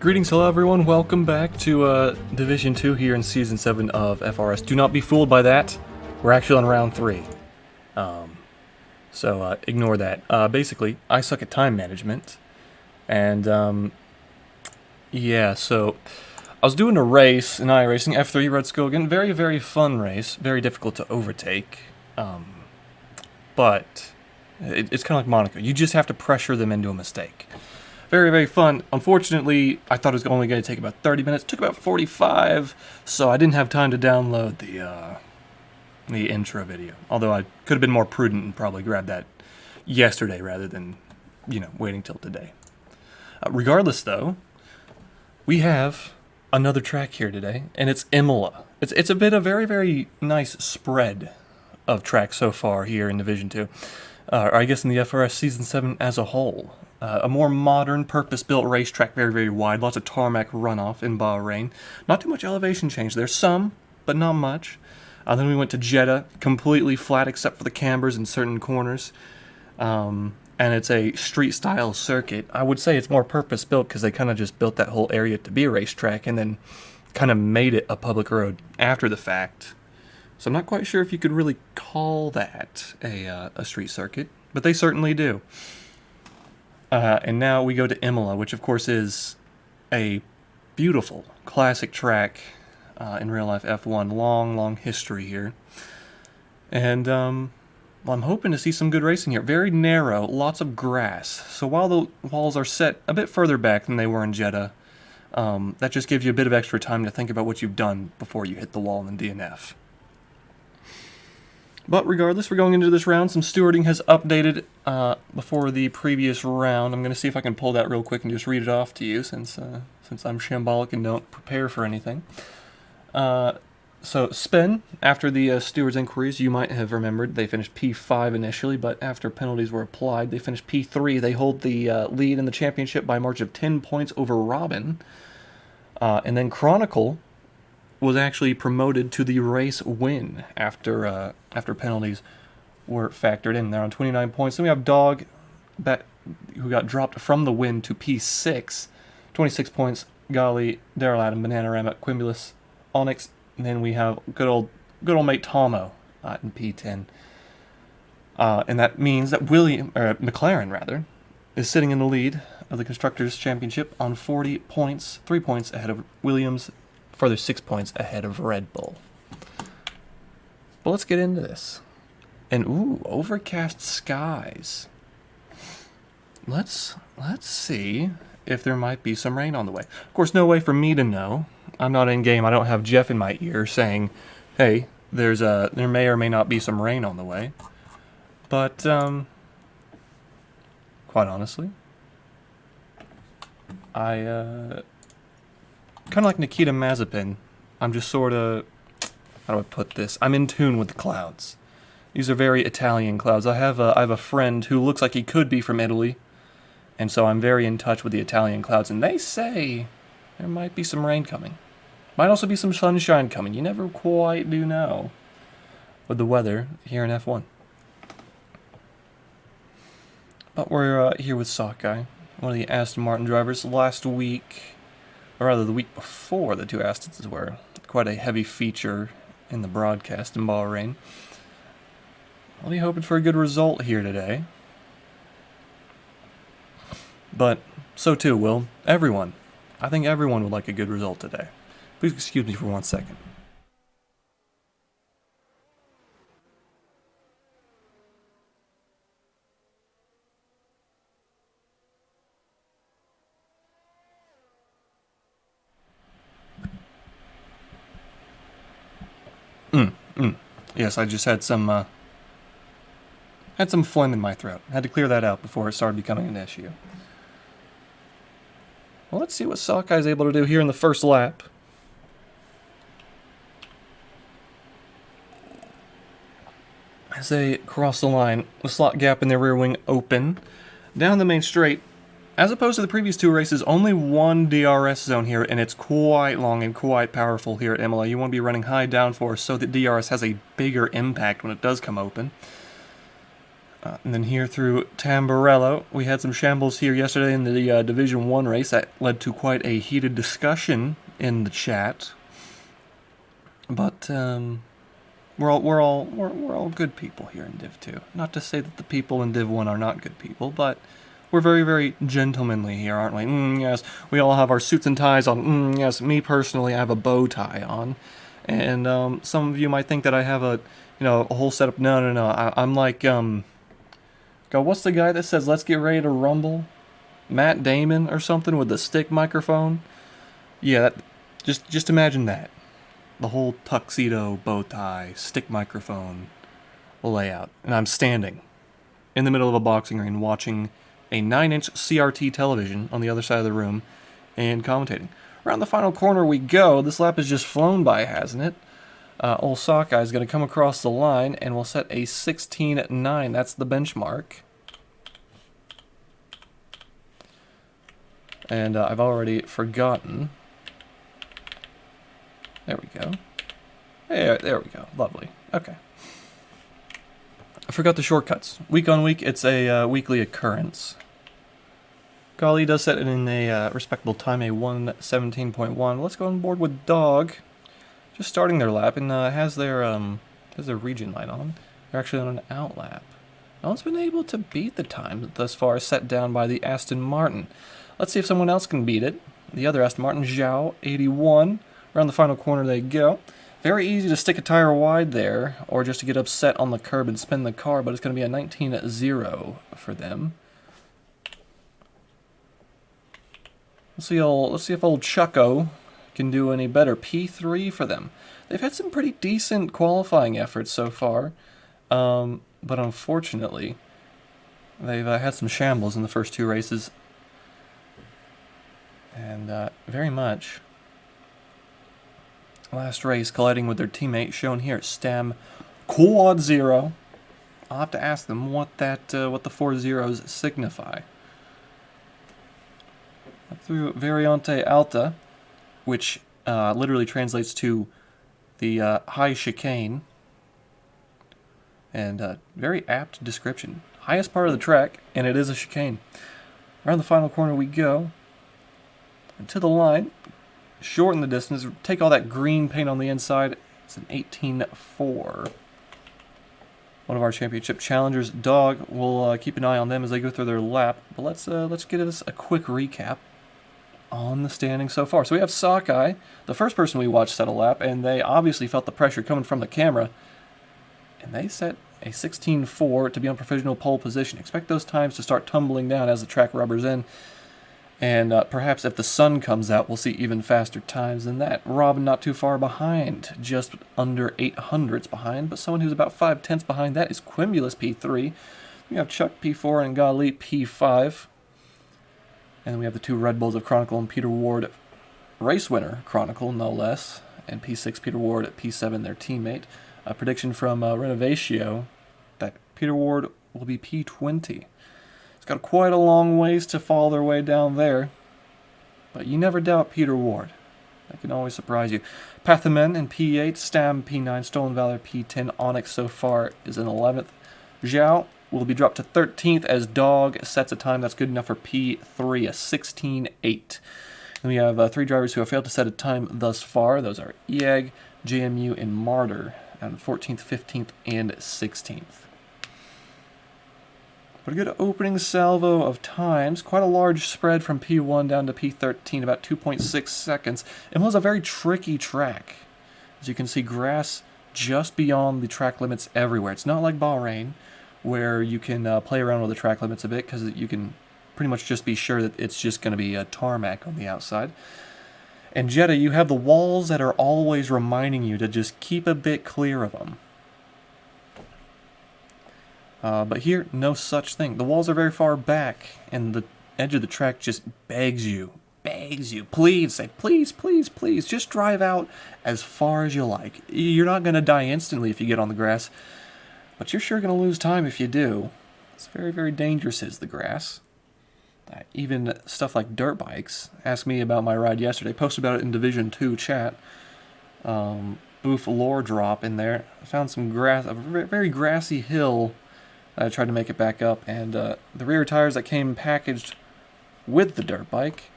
Greetings, hello everyone, welcome back to Division 2 here in Season 7 of FRS. Do not be fooled by that, we're actually on Round 3. So ignore that. Basically, I suck at time management, and yeah, so I was doing a race, an iRacing F3 Red Skogan, very, very fun race, very difficult to overtake, but it's kind of like Monaco, you just have to pressure them into a mistake. Very, very fun. Unfortunately, I thought it was only going to take about 30 minutes. It took about 45, so I didn't have time to download the intro video. Although I could have been more prudent and probably grabbed that yesterday rather than, waiting till today. Regardless, though, we have another track here today, and it's Imola. It's a very, very nice spread of tracks so far here in Division 2. Or I guess in the FRS Season 7 as a whole. A more modern, purpose-built racetrack, very, very wide. Lots of tarmac runoff in Bahrain. Not too much elevation change. There's some, but not much. Then we went to Jeddah, completely flat except for the cambers in certain corners. And it's a street-style circuit. I would say it's more purpose-built because they kind of just built that whole area to be a racetrack and then kind of made it a public road after the fact. So I'm not quite sure if you could really call that a street circuit, but they certainly do. And now we go to Imola, which of course is a beautiful, classic track in real-life F1. Long, long history here. And well, I'm hoping to see some good racing here. Very narrow, lots of grass. So while the walls are set a bit further back than they were in Jeddah, that just gives you a bit of extra time to think about what you've done before you hit the wall in DNF. But regardless, we're going into this round. Some stewarding has updated before the previous round. I'm going to see if I can pull that real quick and just read it off to you since I'm shambolic and don't prepare for anything. So Spin, after the stewards' inquiries, you might have remembered, they finished P5 initially, but after penalties were applied, they finished P3. They hold the lead in the championship by a margin of 10 points over Robin. And then Chronicle was actually promoted to the race win after penalties were factored in. They're on 29 points. Then we have Dog, who got dropped from the win to P6, 26 points. Golly, Daryl Adam, Bananarama, Quimulus, Onyx, and then we have good old mate Tomo in P10. And that means that McLaren is sitting in the lead of the Constructors' Championship on 40 points, 3 points ahead of Williams, further 6 points ahead of Red Bull. But let's get into this. And ooh, overcast skies. Let's see if there might be some rain on the way. Of course, no way for me to know. I'm not in game. I don't have Jeff in my ear saying, "Hey, there may or may not be some rain on the way." But quite honestly, I kind of like Nikita Mazepin, I'm just sort of, how do I put this? I'm in tune with the clouds. These are very Italian clouds. I have a friend who looks like he could be from Italy, and so I'm very in touch with the Italian clouds, and they say there might be some rain coming. Might also be some sunshine coming. You never quite do know with the weather here in F1. But we're here with Sockeye, one of the Aston Martin drivers. Last week, or rather the week before, the two Astons were quite a heavy feature in the broadcast in Bahrain. I'll be hoping for a good result here today. But so too will everyone. I think everyone would like a good result today. Please excuse me for 1 second. Yes, I just had some phlegm in my throat. Had to clear that out before it started becoming an issue. Well, let's see what Sockeye is able to do here in the first lap. As they cross the line, the slot gap in their rear wing open. Down the main straight, as opposed to the previous two races, only one DRS zone here, and it's quite long and quite powerful here at Imola. You want to be running high downforce so that DRS has a bigger impact when it does come open. And then here through Tamburello, we had some shambles here yesterday in the Division 1 race that led to quite a heated discussion in the chat. But we're all good people here in Div 2. Not to say that the people in Div 1 are not good people, but we're very, very gentlemanly here, aren't we? Yes, we all have our suits and ties on. Yes, me personally, I have a bow tie on. And some of you might think that I have a whole setup. No. I'm like, God, what's the guy that says, let's get ready to rumble? Matt Damon or something with the stick microphone? Yeah, just imagine that. The whole tuxedo, bow tie, stick microphone layout. And I'm standing in the middle of a boxing ring watching a 9-inch CRT television on the other side of the room and commentating. Around the final corner we go. This lap has just flown by, hasn't it? Old Sockeye is going to come across the line and we'll set a 16.9. That's the benchmark. And I've already forgotten. There we go. There we go. Lovely. Okay. I forgot the shortcuts. Week on week, it's a weekly occurrence. Golly does set it in a respectable time, a 1:17.1. Let's go on board with Dog. Just starting their lap and has their region light on. They're actually on an out lap. No one's been able to beat the time thus far set down by the Aston Martin. Let's see if someone else can beat it. The other Aston Martin, Zhao, 81. Around the final corner they go. Very easy to stick a tire wide there, or just to get upset on the curb and spin the car, but it's going to be a 19.0 for them. Let's see if old Chucko can do any better. P3 for them. They've had some pretty decent qualifying efforts so far, but unfortunately, they've had some shambles in the first two races, and very much. Last race colliding with their teammate shown here, Stam Quad 0. I'll have to ask them what the 4 zeros signify. Through Variante Alta, which literally translates to the high chicane, and very apt description. Highest part of the track, and it is a chicane. Around the final corner we go, and to the line. Shorten the distance, take all that green paint on the inside. It's an 18.4. One of our championship challengers, Dog. We'll keep an eye on them as they go through their lap. But let's get us a quick recap on the standings so far. So we have Sockeye, the first person we watched set a lap, and they obviously felt the pressure coming from the camera, and they set a 16.4 to be on provisional pole position. Expect those times to start tumbling down as the track rubbers in. And perhaps if the sun comes out, we'll see even faster times than that. Robin not too far behind, just under 800s behind, but someone who's about 5/10 behind that is Quimulus P3. We have Chuck P4 and Gali P5. And then we have the two Red Bulls of Chronicle and Peter Ward, race winner Chronicle, no less, and P6 Peter Ward at P7, their teammate. A prediction from Renovatio that Peter Ward will be P20. Got quite a long ways to fall their way down there, but you never doubt Peter Ward. That can always surprise you. Pathamen in P8, Stam P9, Stolen Valor P10, Onyx so far is in 11th. Zhao will be dropped to 13th as Dog sets a time that's good enough for P3, a 16.8. And we have three drivers who have failed to set a time thus far. Those are EAG, JMU, and Martyr, and 14th, 15th, and 16th. Pretty good opening salvo of times. Quite a large spread from P1 down to P13, about 2.6 seconds. Imola's a very tricky track. As you can see, grass just beyond the track limits everywhere. It's not like Bahrain, where you can play around with the track limits a bit, because you can pretty much just be sure that it's just going to be a tarmac on the outside. And Jeddah, you have the walls that are always reminding you to just keep a bit clear of them. But here, no such thing. The walls are very far back, and the edge of the track just begs you, please, say, please, please, please, just drive out as far as you like. You're not going to die instantly if you get on the grass, but you're sure going to lose time if you do. It's very, very dangerous is the grass. Even stuff like dirt bikes. Asked me about my ride yesterday. Posted about it in Division 2 chat. Boof lore drop in there. I found some grass, a very grassy hill I tried to make it back up, and the rear tires that came packaged with the dirt bike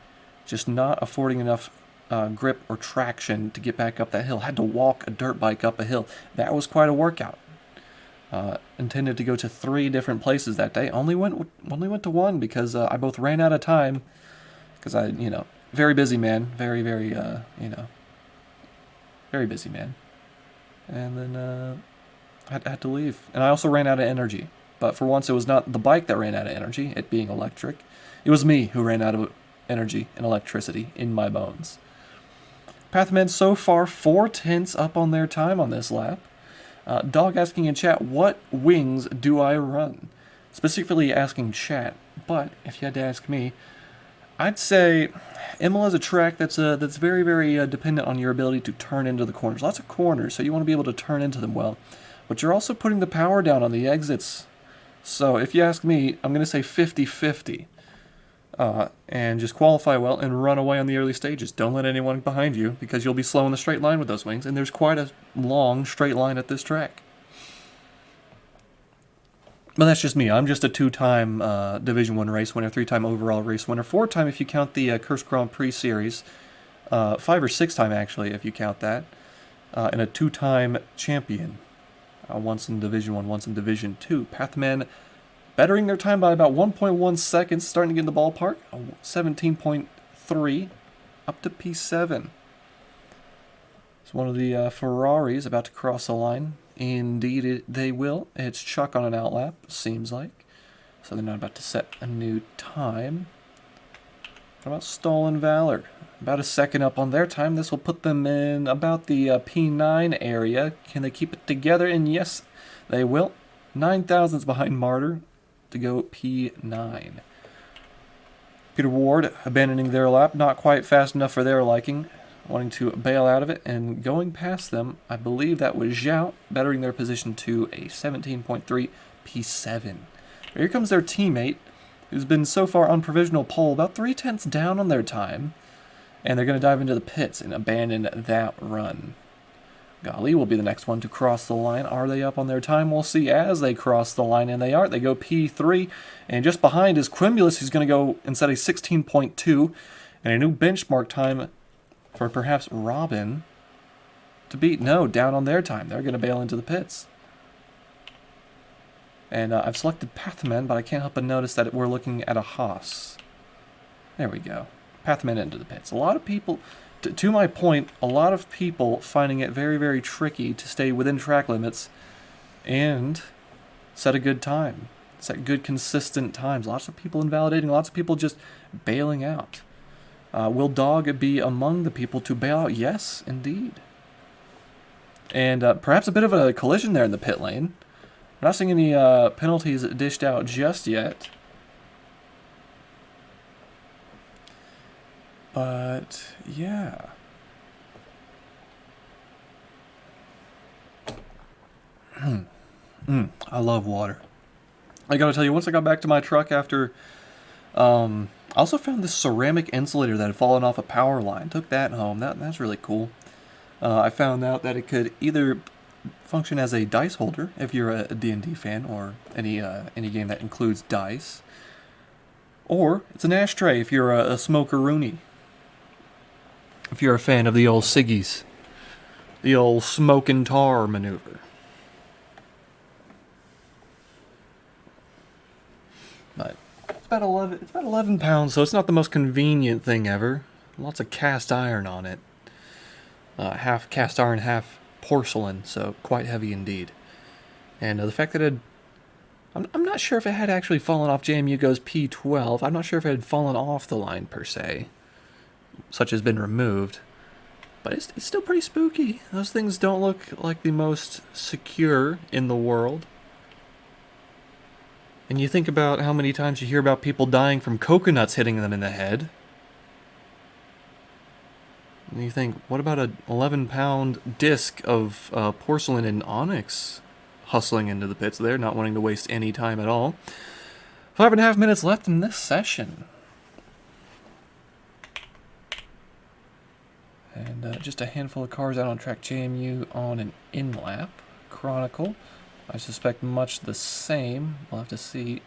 just not affording enough grip or traction to get back up that hill. Had to walk a dirt bike up a hill. That was quite a workout. Intended to go to 3 different places that day. Only went to one because I both ran out of time. Because I, very busy man. Very, very, very busy man. And then had to leave. And I also ran out of energy. But for once, it was not the bike that ran out of energy, it being electric. It was me who ran out of energy and electricity in my bones. Pathman so far 4/10 up on their time on this lap. Dog asking in chat, what wings do I run? Specifically asking chat, but if you had to ask me, I'd say Imola is a track that's very, very dependent on your ability to turn into the corners. Lots of corners, so you want to be able to turn into them well. But you're also putting the power down on the exits. So if you ask me, I'm going to say 50-50. And just qualify well and run away on the early stages. Don't let anyone behind you, because you'll be slow in the straight line with those wings, and there's quite a long straight line at this track. But that's just me. I'm just a 2-time Division 1 race winner, 3-time overall race winner, 4-time if you count the Curse Grand Prix series, 5 or 6-time actually if you count that, and a 2-time champion, once in Division 1, once in Division 2. Pathman bettering their time by about 1.1 seconds, starting to get in the ballpark. 17.3 up to P7. It's one of the Ferraris about to cross the line. Indeed, they will. It's Chuck on an outlap, seems like. So they're not about to set a new time. What about Stolen Valor? About a second up on their time. This will put them in about the P9 area. Can they keep it together? And yes, they will. 9 thousandths behind Martyr to go P9. Peter Ward abandoning their lap, not quite fast enough for their liking, wanting to bail out of it, and going past them, I believe that was Zhao, bettering their position to a 17.3 P7. Here comes their teammate, who's been so far on provisional pole, about 3/10 down on their time, and they're going to dive into the pits and abandon that run. Gali will be the next one to cross the line. Are they up on their time? We'll see as they cross the line, and they are. They go P3, and just behind is Quimulus, who's going to go and set a 16.2, and a new benchmark time for perhaps Robin to beat. No, down on their time. They're going to bail into the pits. And I've selected Pathman, but I can't help but notice that we're looking at a Haas. There we go. Pathman into the pits. A lot of people... To my point, a lot of people finding it very, very tricky to stay within track limits and set a good time. Set good, consistent times. Lots of people invalidating, lots of people just bailing out. Will Dog be among the people to bail out? Yes, indeed. And perhaps a bit of a collision there in the pit lane. We're not seeing any penalties dished out just yet. But, yeah. I love water. I gotta tell you, once I got back to my truck after... I also found this ceramic insulator that had fallen off a power line. Took that home. That's really cool. I found out that it could either function as a dice holder, if you're a D&D fan, or any game that includes dice. Or it's an ashtray if you're a smoker-rooney. If you're a fan of the old ciggies. The old smoke and tar maneuver. But it's about 11 pounds, so it's not the most convenient thing ever. Lots of cast iron on it. Half cast iron, half porcelain, so quite heavy indeed. And the fact that I'm not sure if it had actually fallen off JMU Go's P12. I'm not sure if it had fallen off the line per se. Such has been removed, but it's still pretty spooky. Those things don't look like the most secure in the world. And you think about how many times you hear about people dying from coconuts hitting them in the head. And you think, what about an 11-pound disc of porcelain and onyx hustling into the pits there, not wanting to waste any time at all. 5.5 minutes left in this session. And just a handful of cars out on track. JMU on an in-lap. Chronicle. I suspect much the same. We'll have to see.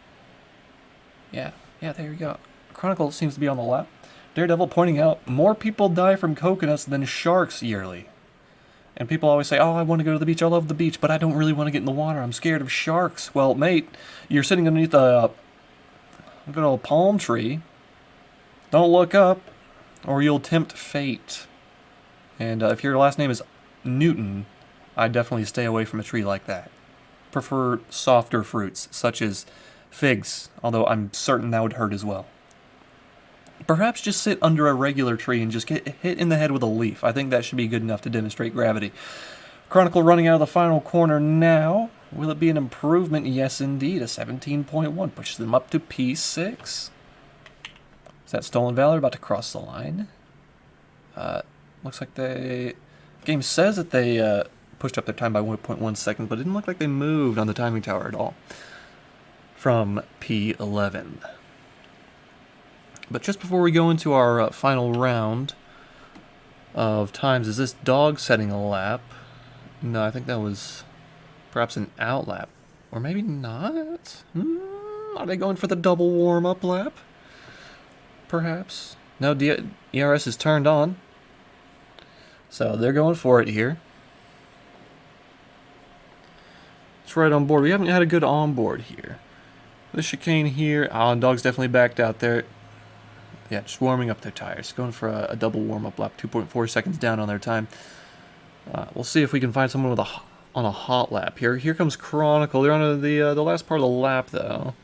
Yeah, there you go. Chronicle seems to be on the lap. Daredevil pointing out more people die from coconuts than sharks yearly. And people always say, oh, I want to go to the beach. I love the beach, but I don't really want to get in the water. I'm scared of sharks. Well, mate, you're sitting underneath a good old palm tree. Don't look up, or you'll tempt fate. And if your last name is Newton, I'd definitely stay away from a tree like that. Prefer softer fruits, such as figs, although I'm certain that would hurt as well. Perhaps just sit under a regular tree and just get hit in the head with a leaf. I think that should be good enough to demonstrate gravity. Chronicle running out of the final corner now. Will it be an improvement? Yes, indeed. A 17.1 pushes them up to P6. Is that Stolen Valor about to cross the line? Looks like the game says that they pushed up their time by 1.1 seconds, but it didn't look like they moved on the timing tower at all from P11. But just before we go into our final round of times, is this dog setting a lap? No, I think that was perhaps an out lap. Or maybe not? Are they going for the double warm-up lap? Perhaps. No, ERS is turned on. So they're going for it here. It's right on board. We haven't had a good onboard here. The chicane here. Dog's definitely backed out there. Yeah, just warming up their tires. Going for a double warm-up lap. 2.4 seconds down on their time. We'll see if we can find someone with on a hot lap here. Here comes Chronicle. They're on the last part of the lap, though.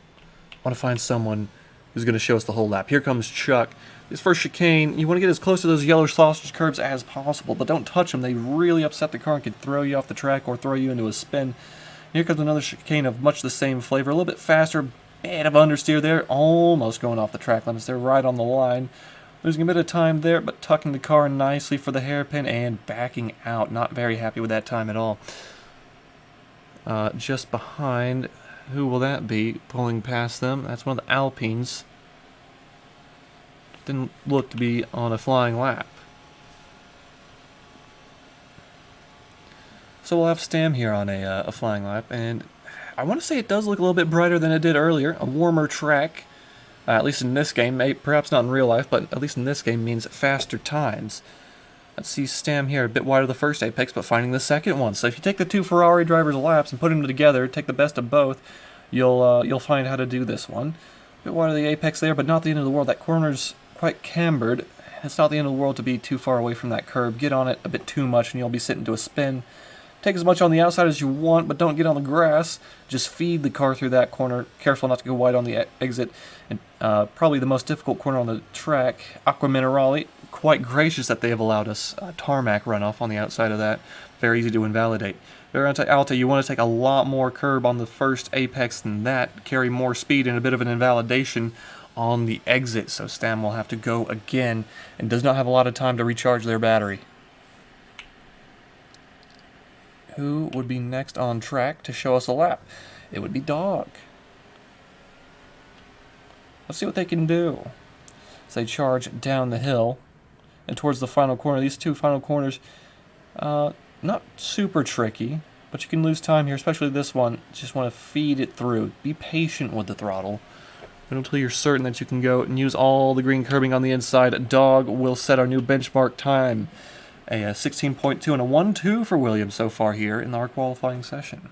I want to find someone who's going to show us the whole lap. Here comes Chuck. This first chicane, you want to get as close to those yellow sausage curbs as possible, but don't touch them. They really upset the car and could throw you off the track or throw you into a spin. Here comes another chicane of much the same flavor. A little bit faster, bit of understeer there. Almost going off the track limits. They're right on the line. Losing a bit of time there, but tucking the car nicely for the hairpin and backing out. Not very happy with that time at all. Just behind, who will that be pulling past them? That's one of the Alpines. Didn't look to be on a flying lap. So we'll have Stam here on a flying lap, and I want to say it does look a little bit brighter than it did earlier. A warmer track, at least in this game, perhaps not in real life, but at least in this game means faster times. Let's see Stam here, a bit wider the first apex, but finding the second one. So if you take the two Ferrari drivers' laps and put them together, take the best of both, you'll find how to do this one. A bit wider the apex there, but not the end of the world. That corner's quite cambered. It's not the end of the world to be too far away from that curb. Get on it a bit too much and you'll be sitting to a spin. Take as much on the outside as you want, but don't get on the grass. Just feed the car through that corner. Careful not to go wide on the exit. And probably the most difficult corner on the track, Aqua Minerale. Quite gracious that they have allowed us tarmac runoff on the outside of that. Very easy to invalidate. Verante Alta, you want to take a lot more curb on the first apex than that. Carry more speed and a bit of an invalidation on the exit. So Stam will have to go again and does not have a lot of time to recharge their battery. Who would be next on track to show us a lap? It would be Dog. Let's see what they can do. As they charge down the hill and towards the final corner. These two final corners, not super tricky, but you can lose time here, especially this one. Just want to feed it through. Be patient with the throttle. Until you're certain that you can go and use all the green curbing on the inside. Dog will set our new benchmark time. A 16.2 and a 1-2 for Williams so far here in our qualifying session.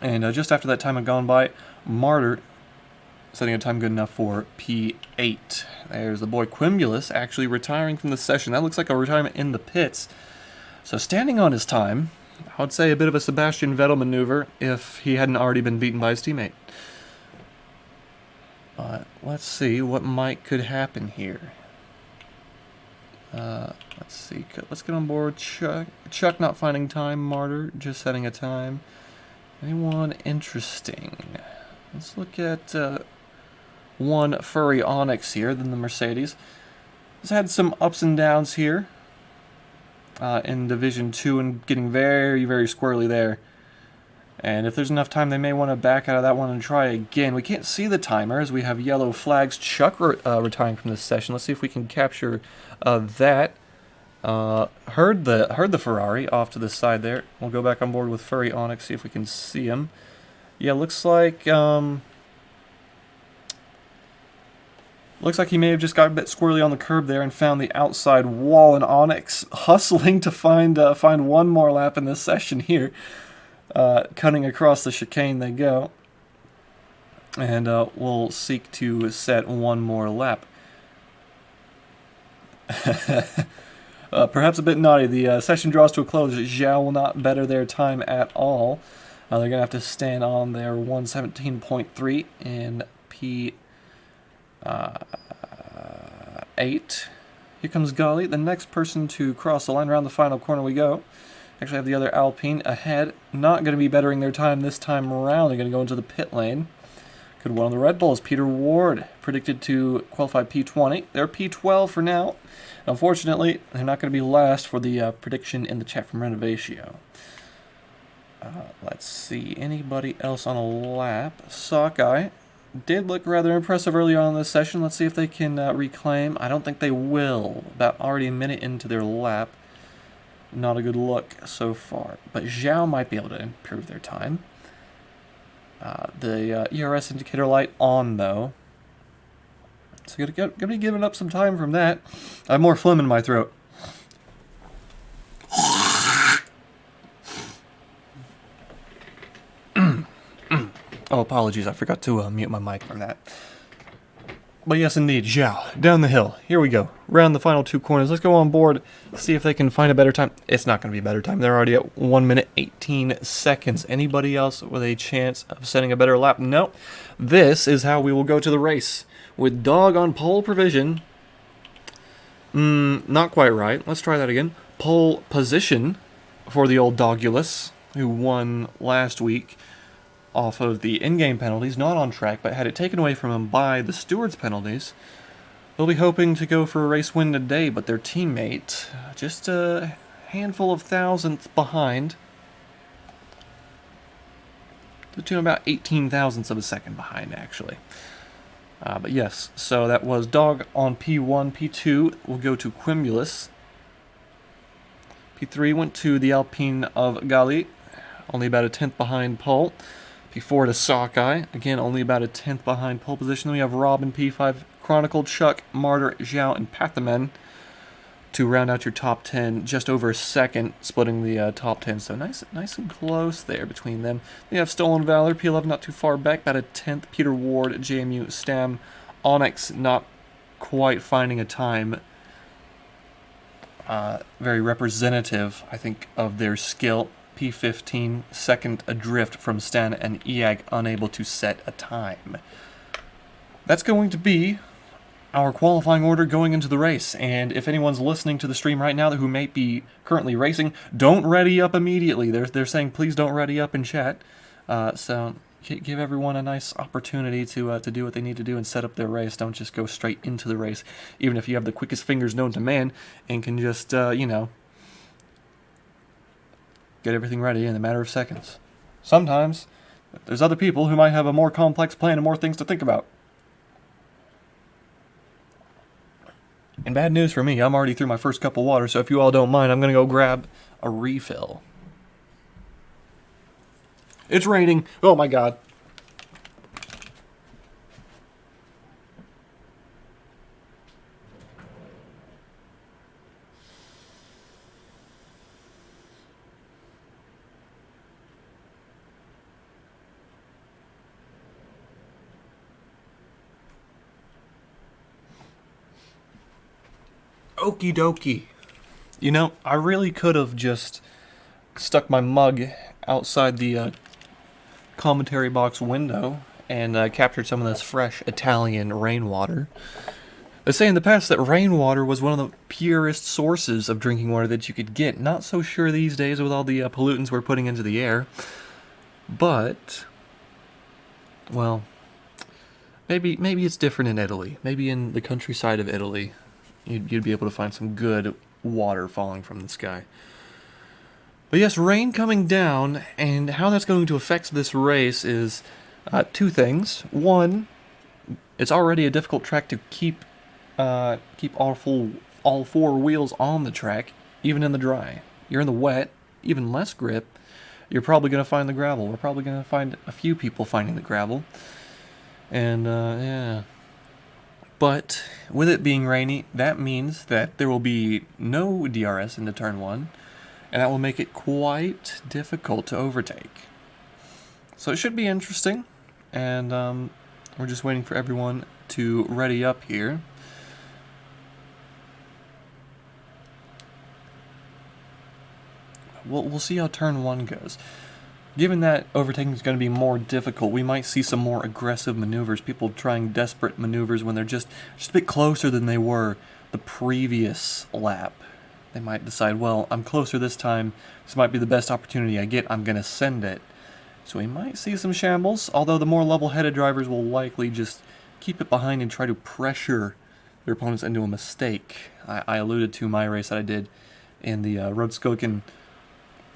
And just after that time had gone by, Martyr setting a time good enough for P8. There's the boy Quimulus actually retiring from the session. That looks like a retirement in the pits. So standing on his time, I would say a bit of a Sebastian Vettel maneuver if he hadn't already been beaten by his teammate. But let's see what could happen here. Let's see. Let's get on board Chuck not finding time. Martyr just setting a time. Anyone interesting? Let's look at one Furry Onyx here, then the Mercedes. It's had some ups and downs here in Division 2 and getting very, very squirrely there. And if there's enough time, they may want to back out of that one and try again. We can't see the timer as we have yellow flags. Chuck retiring from this session. Let's see if we can capture that. Heard the Ferrari off to the side there. We'll go back on board with Furry Onyx, see if we can see him. Yeah, looks like he may have just got a bit squirrely on the curb there and found the outside wall, and Onyx hustling to find one more lap in this session here. Cutting across the chicane they go. And we'll seek to set one more lap. Perhaps a bit naughty. The session draws to a close. Zhao will not better their time at all. They're going to have to stand on their 117.3 in P8. Here comes Gali, the next person to cross the line. Around the final corner we go. Actually have the other Alpine ahead. Not going to be bettering their time this time around. They're going to go into the pit lane. Good one on the Red Bulls. Peter Ward predicted to qualify P20. They're P12 for now. Unfortunately, they're not going to be last for the prediction in the chat from Renovatio. Let's see. Anybody else on a lap? Sockeye did look rather impressive early on in this session. Let's see if they can reclaim. I don't think they will. About already a minute into their lap. Not a good look so far. But Zhao might be able to improve their time. The ERS indicator light on, though. So gonna be giving up some time from that. I have more phlegm in my throat. Oh, apologies. I forgot to mute my mic from that. But yes, indeed, Zhao, down the hill. Here we go. Round the final two corners. Let's go on board, see if they can find a better time. It's not going to be a better time. They're already at 1 minute 18 seconds. Anybody else with a chance of setting a better lap? No. This is how we will go to the race. With Dog on pole provision. Not quite right. Let's try that again. Pole position for the old Dogulus, who won last week off of the in-game penalties, not on track, but had it taken away from him by the stewards' penalties. They'll be hoping to go for a race win today, but their teammate, just a handful of thousandths behind. To the tune of about 18 thousandths of a second behind, actually. But yes, so that was Dog on P1, P2 will go to Quimulus. P3 went to the Alpine of Gali, only about a tenth behind pole. P4 to Sockeye, again only about a tenth behind pole position. Then we have Rob in P5, Chronicle, Chuck, Martyr, Zhao, and Pathamen to round out your top 10, just over a second, splitting the top 10. So nice and close there between them. Then you have Stolen Valor, P11 not too far back, about a tenth. Peter Ward, JMU, Stam, Onyx not quite finding a time. Very representative, I think, of their skill. P15, second adrift from Stan, and Eag unable to set a time. That's going to be our qualifying order going into the race, and if anyone's listening to the stream right now who may be currently racing, don't ready up immediately. They're saying please don't ready up in chat. So give everyone a nice opportunity to do what they need to do and set up their race. Don't just go straight into the race, even if you have the quickest fingers known to man and can just, get everything ready in a matter of seconds. Sometimes, there's other people who might have a more complex plan and more things to think about. And bad news for me, I'm already through my first cup of water, so if you all don't mind, I'm going to go grab a refill. It's raining. Oh my god. Okie dokie. You know, I really could have just stuck my mug outside the commentary box window and captured some of this fresh Italian rainwater. They say in the past that rainwater was one of the purest sources of drinking water that you could get. Not so sure these days with all the pollutants we're putting into the air. But, well, maybe it's different in Italy. Maybe in the countryside of Italy, you'd be able to find some good water falling from the sky. But yes, rain coming down, and how that's going to affect this race is two things. One, it's already a difficult track to keep all all four wheels on the track, even in the dry. You're in the wet, even less grip. You're probably going to find the gravel. We're probably going to find a few people finding the gravel. And, yeah. But with it being rainy, that means that there will be no DRS into turn 1, and that will make it quite difficult to overtake. So it should be interesting, and we're just waiting for everyone to ready up here. We'll see how turn 1 goes. Given that overtaking is going to be more difficult, we might see some more aggressive maneuvers, people trying desperate maneuvers when they're just a bit closer than they were the previous lap. They might decide, well, I'm closer this time, this might be the best opportunity I get, I'm going to send it. So we might see some shambles, although the more level-headed drivers will likely just keep it behind and try to pressure their opponents into a mistake. I alluded to my race that I did in the Rodskoken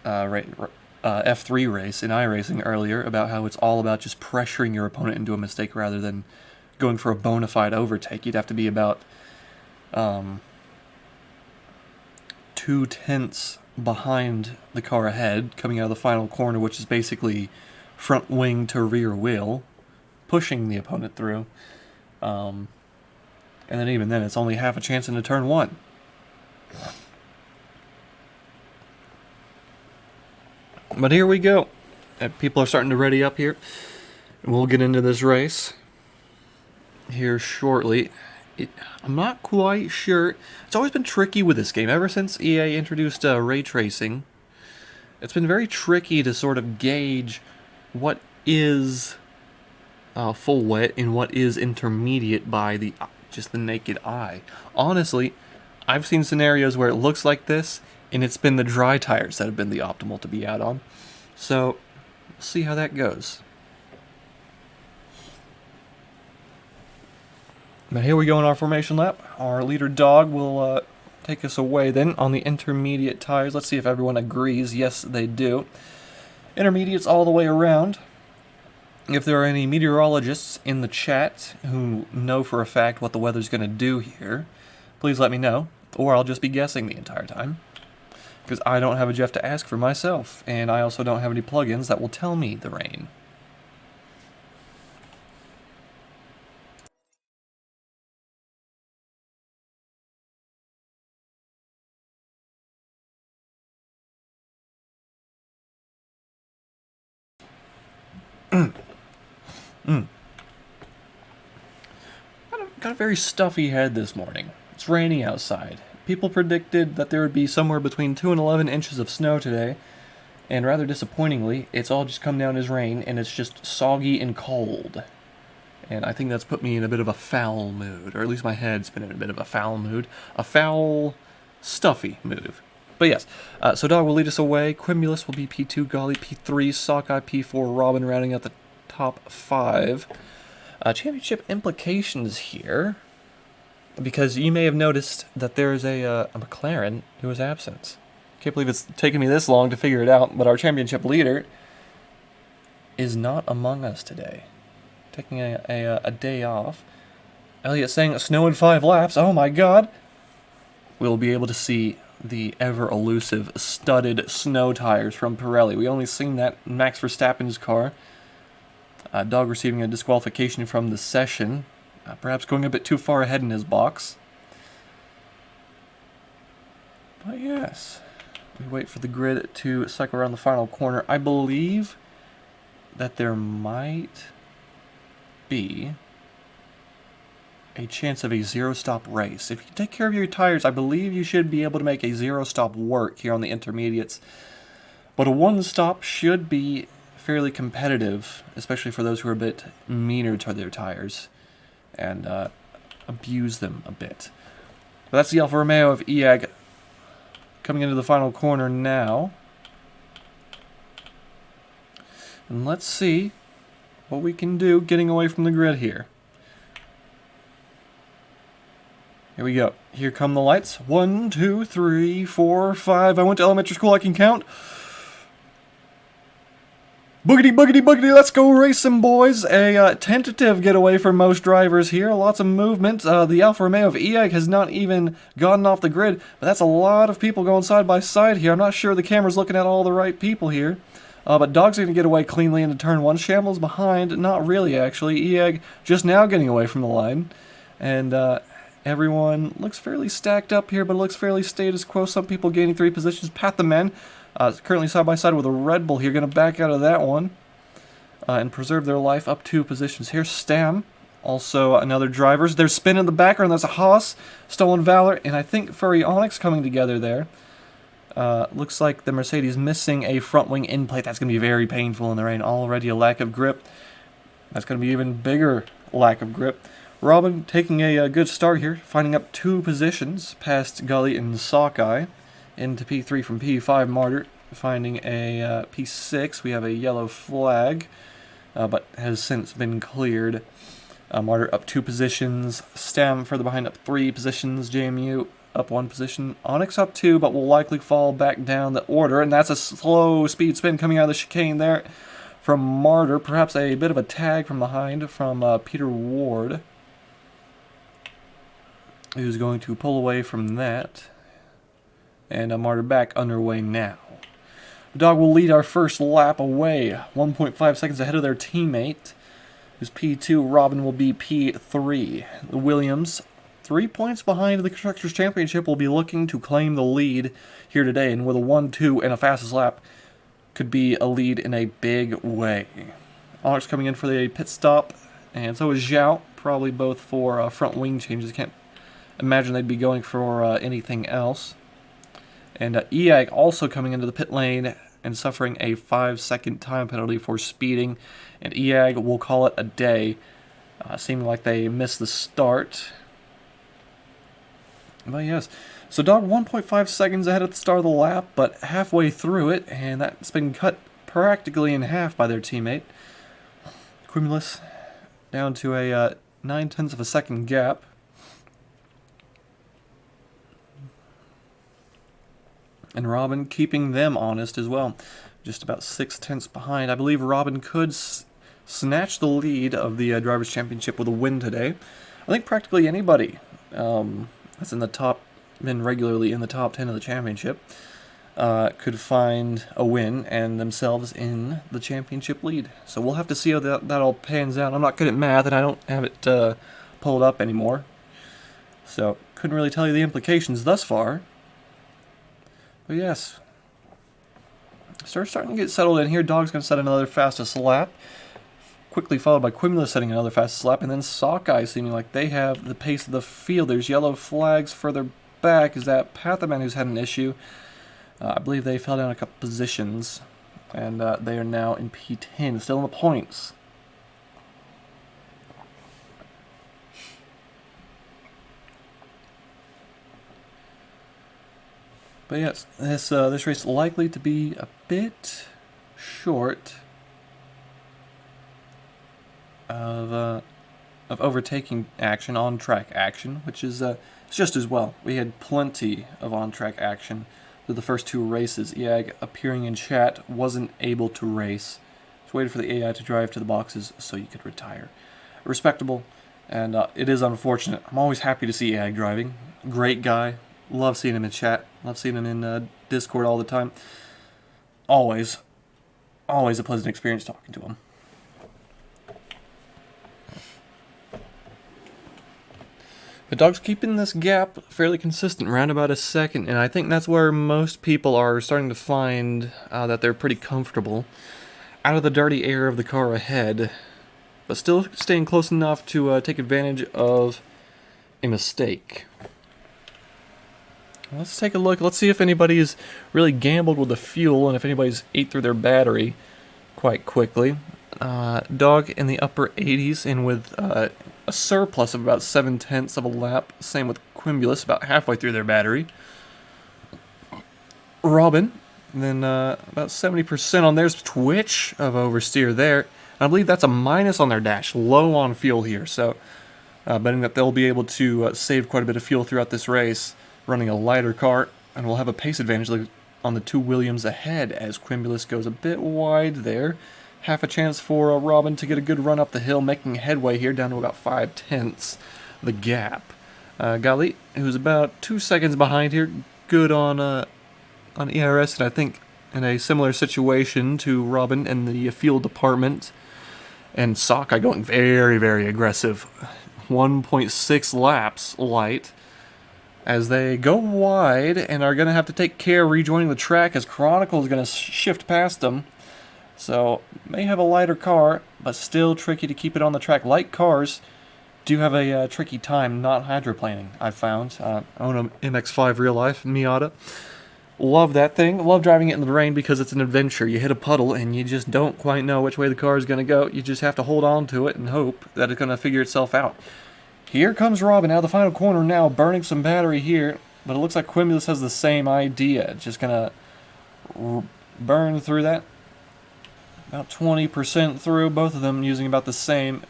F3 race in iRacing earlier about how it's all about just pressuring your opponent into a mistake rather than going for a bona fide overtake. You'd have to be about 2/10 behind the car ahead coming out of the final corner, which is basically front wing to rear wheel, pushing the opponent through. And then even then, it's only half a chance into turn 1. But here we go. People are starting to ready up here. We'll get into this race here shortly. I'm not quite sure. It's always been tricky with this game. Ever since EA introduced ray tracing, it's been very tricky to sort of gauge what is full wet and what is intermediate by just the naked eye. Honestly, I've seen scenarios where it looks like this, and it's been the dry tires that have been the optimal to be out on. So, we'll see how that goes. But here we go in our formation lap. Our leader dog will take us away then on the intermediate tires. Let's see if everyone agrees. Yes, they do. Intermediates all the way around. If there are any meteorologists in the chat who know for a fact what the weather's going to do here, please let me know, or I'll just be guessing the entire time. Because I don't have a Jeff to ask for myself, and I also don't have any plugins that will tell me the rain. Got a very stuffy head this morning. It's rainy outside. People predicted that there would be somewhere between 2 and 11 inches of snow today, and rather disappointingly, it's all just come down as rain, and it's just soggy and cold. And I think that's put me in a bit of a foul mood, or at least my head's been in a bit of a foul mood. A foul, stuffy mood. But yes, so Dog will lead us away. Quimulus will be P2, Golly P3, Sockeye P4, Robin rounding out the top 5. Championship implications here, because you may have noticed that there's a McLaren who is absent. Can't believe it's taken me this long to figure it out, but our championship leader is not among us today. Taking a day off. Elliot saying snow in 5 laps. Oh my god! We'll be able to see the ever-elusive studded snow tires from Pirelli. We only seen that in Max Verstappen's car. Dog receiving a disqualification from the session. Perhaps going a bit too far ahead in his box. But yes, we wait for the grid to cycle around the final corner. I believe that there might be a chance of a zero-stop race. If you take care of your tires, I believe you should be able to make a zero-stop work here on the intermediates. But a one-stop should be fairly competitive, especially for those who are a bit meaner to their tires and abuse them a bit. But that's the Alfa Romeo of EAG coming into the final corner now. And let's see what we can do getting away from the grid here. Here we go. Here come the lights. 1, 2, 3, 4, 5. I went to elementary school, I can count. Boogity, boogity, boogity, let's go racing, boys. A tentative getaway for most drivers here. Lots of movement. The Alfa Romeo of EAG has not even gotten off the grid, but that's a lot of people going side by side here. I'm not sure the camera's looking at all the right people here. But Dog's going to get away cleanly into turn 1. Shambles behind. Not really, actually. EAG just now getting away from the line. And everyone looks fairly stacked up here, but it looks fairly status quo. Some people gaining 3 positions. Pat the Men. Currently side by side with a Red Bull here, going to back out of that one and preserve their life up 2 positions here. Stam, also another drivers. There's spin in the background. That's a Haas, Stolen Valor, and I think Furry Onyx coming together there. Looks like the Mercedes missing a front wing end plate. That's going to be very painful in the rain. Already a lack of grip. That's going to be even bigger lack of grip. Robin taking a good start here, finding up 2 positions past Gully and Sockeye. Into P3 from P5, Martyr finding a P6. We have a yellow flag, but has since been cleared. Martyr up 2 positions. Stam further behind up 3 positions. JMU up 1 position. Onyx up 2, but will likely fall back down the order. And that's a slow speed spin coming out of the chicane there from Martyr. Perhaps a bit of a tag from behind from Peter Ward, who's going to pull away from that. And Martyr back underway now. Dog will lead our first lap away, 1.5 seconds ahead of their teammate, who's P2. Robin will be P3. The Williams, 3 points behind the Constructors' Championship, will be looking to claim the lead here today. And with a 1-2 and a fastest lap, could be a lead in a big way. Onyx coming in for the pit stop, and so is Zhao, probably both for front wing changes. I can't imagine they'd be going for anything else. And EAG also coming into the pit lane and suffering a 5-second time penalty for speeding. And EAG will call it a day, seeming like they missed the start. But yes, so Dog 1.5 seconds ahead at the start of the lap, but halfway through it, and that's been cut practically in half by their teammate. Cumulus down to a 9/10 of a second gap. And Robin keeping them honest as well. Just about 6/10 behind. I believe Robin could snatch the lead of the Drivers' Championship with a win today. I think practically anybody that's in the top, been regularly in the top 10 of the championship, could find a win and themselves in the championship lead. So we'll have to see how that all pans out. I'm not good at math and I don't have it pulled up anymore. So couldn't really tell you the implications thus far. But yes, starting to get settled in here. Dog's going to set another fastest lap, quickly followed by Cumulus setting another fastest lap, and then Sockeye seeming like they have the pace of the field. There's yellow flags further back. Is that Pathaman who's had an issue? I believe they fell down a couple positions, and they are now in P10, still in the points. But yes, this race is likely to be a bit short of overtaking action, on-track action, which is it's just as well. We had plenty of on-track action through the first 2 races. EAG appearing in chat, wasn't able to race. Just waited for the AI to drive to the boxes so you could retire. Respectable, and it is unfortunate. I'm always happy to see EAG driving. Great guy. Love seeing him in chat. Love seeing him in Discord all the time. Always a pleasant experience talking to him. The Dog's keeping this gap fairly consistent, around about a second, and I think that's where most people are starting to find that they're pretty comfortable. Out of the dirty air of the car ahead, but still staying close enough to take advantage of a mistake. Let's take a look. Let's see if anybody's really gambled with the fuel and if anybody's ate through their battery quite quickly. Dog in the upper 80s and with a surplus of about 7/10 of a lap. Same with Quimulus, about halfway through their battery. Robin, then about 70% on theirs. Twitch of oversteer there. I believe that's a minus on their dash. Low on fuel here, so betting that they'll be able to save quite a bit of fuel throughout this race, running a lighter car, and we'll have a pace advantage on the 2 Williams ahead as Quimulus goes a bit wide there. half a chance for Robin to get a good run up the hill, making headway here down to about 5/10 the gap. Gali, who's about 2 seconds behind here, good on ERS, and I think in a similar situation to Robin in the field department. And Sockeye going very, very aggressive. 1.6 laps light as they go wide and are going to have to take care rejoining the track as Chronicle is going to shift past them. So, may have a lighter car, but still tricky to keep it on the track. Light cars do have a tricky time not hydroplaning, I've found. I own an MX-5 real life, Miata. Love that thing. Love driving it in the rain because it's an adventure. You hit a puddle and you just don't quite know which way the car is going to go. You just have to hold on to it and hope that it's going to figure itself out. Here comes Robin out of the final corner now, burning some battery here. But it looks like Quimulus has the same idea. Just going to burn through that. About 20% through, both of them using about the same.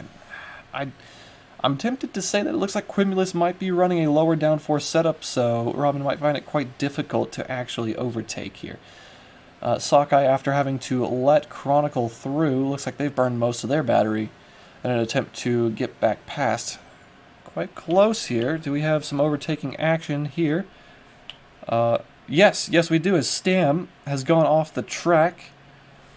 I'm tempted to say that it looks like Quimulus might be running a lower downforce setup, so Robin might find it quite difficult to actually overtake here. Sockeye, after having to let Chronicle through, looks like they've burned most of their battery in an attempt to get back past. Quite close here. Do we have some overtaking action here? Yes, we do, as Stam has gone off the track,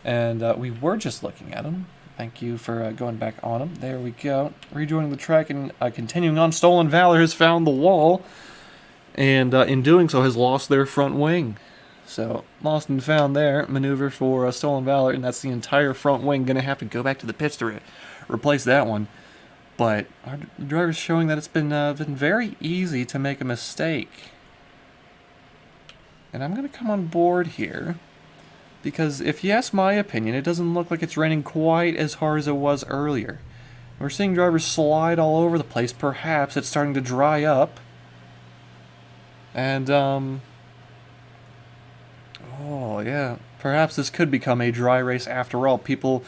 and we were just looking at him. Thank you for going back on him. There we go. Rejoining the track and continuing on. Stolen Valor has found the wall, and in doing so has lost their front wing. So, lost and found there. Maneuver for Stolen Valor, and that's the entire front wing. Going to have to go back to the pits to replace that one. But our driver's showing that it's been very easy to make a mistake. And I'm going to come on board here. Because if you ask my opinion, it doesn't look like it's raining quite as hard as it was earlier. We're seeing drivers slide all over the place. Perhaps it's starting to dry up. And, oh yeah, perhaps this could become a dry race after all. People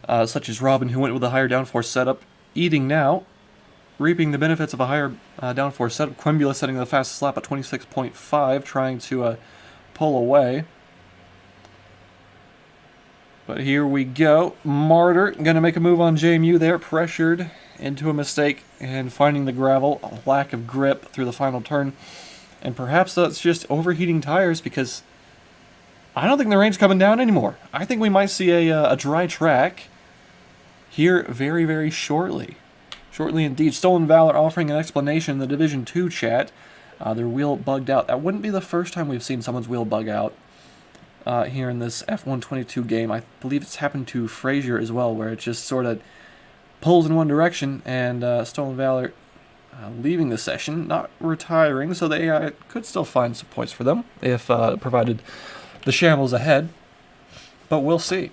such as Robin, who went with a higher downforce setup, eating now, reaping the benefits of a higher downforce setup. Quimulus setting the fastest lap at 26.5, trying to pull away. But here we go. Martyr going to make a move on JMU there, pressured into a mistake and finding the gravel, a lack of grip through the final turn. And perhaps that's just overheating tires because I don't think the rain's coming down anymore. I think we might see a dry track here very, very shortly. Shortly indeed. Stolen Valor offering an explanation in the Division 2 chat. Their wheel bugged out. That wouldn't be the first time we've seen someone's wheel bug out. Here in this F122 game. I believe it's happened to Frazier as well, where it just sort of pulls in one direction, and Stolen Valor leaving the session, not retiring, so they could still find some points for them, if provided the shambles ahead, but we'll see.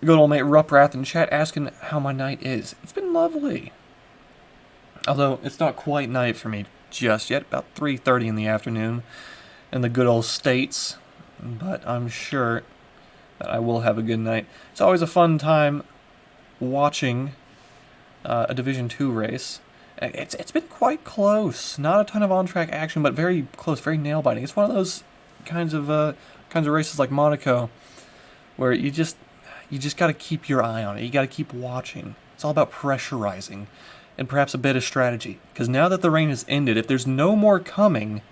Good old mate Ruprath in chat asking how my night is. It's been lovely. Although, it's not quite night for me just yet, about 3:30 in the afternoon. In the good old States, but I'm sure that I will have a good night. It's always a fun time watching a Division 2 race. It's been quite close. Not a ton of on-track action, but very close, very nail-biting. It's one of those kinds of races like Monaco where you just got to keep your eye on it. You got to keep watching. It's all about pressurizing and perhaps a bit of strategy. Because now that the rain has ended, if there's no more coming,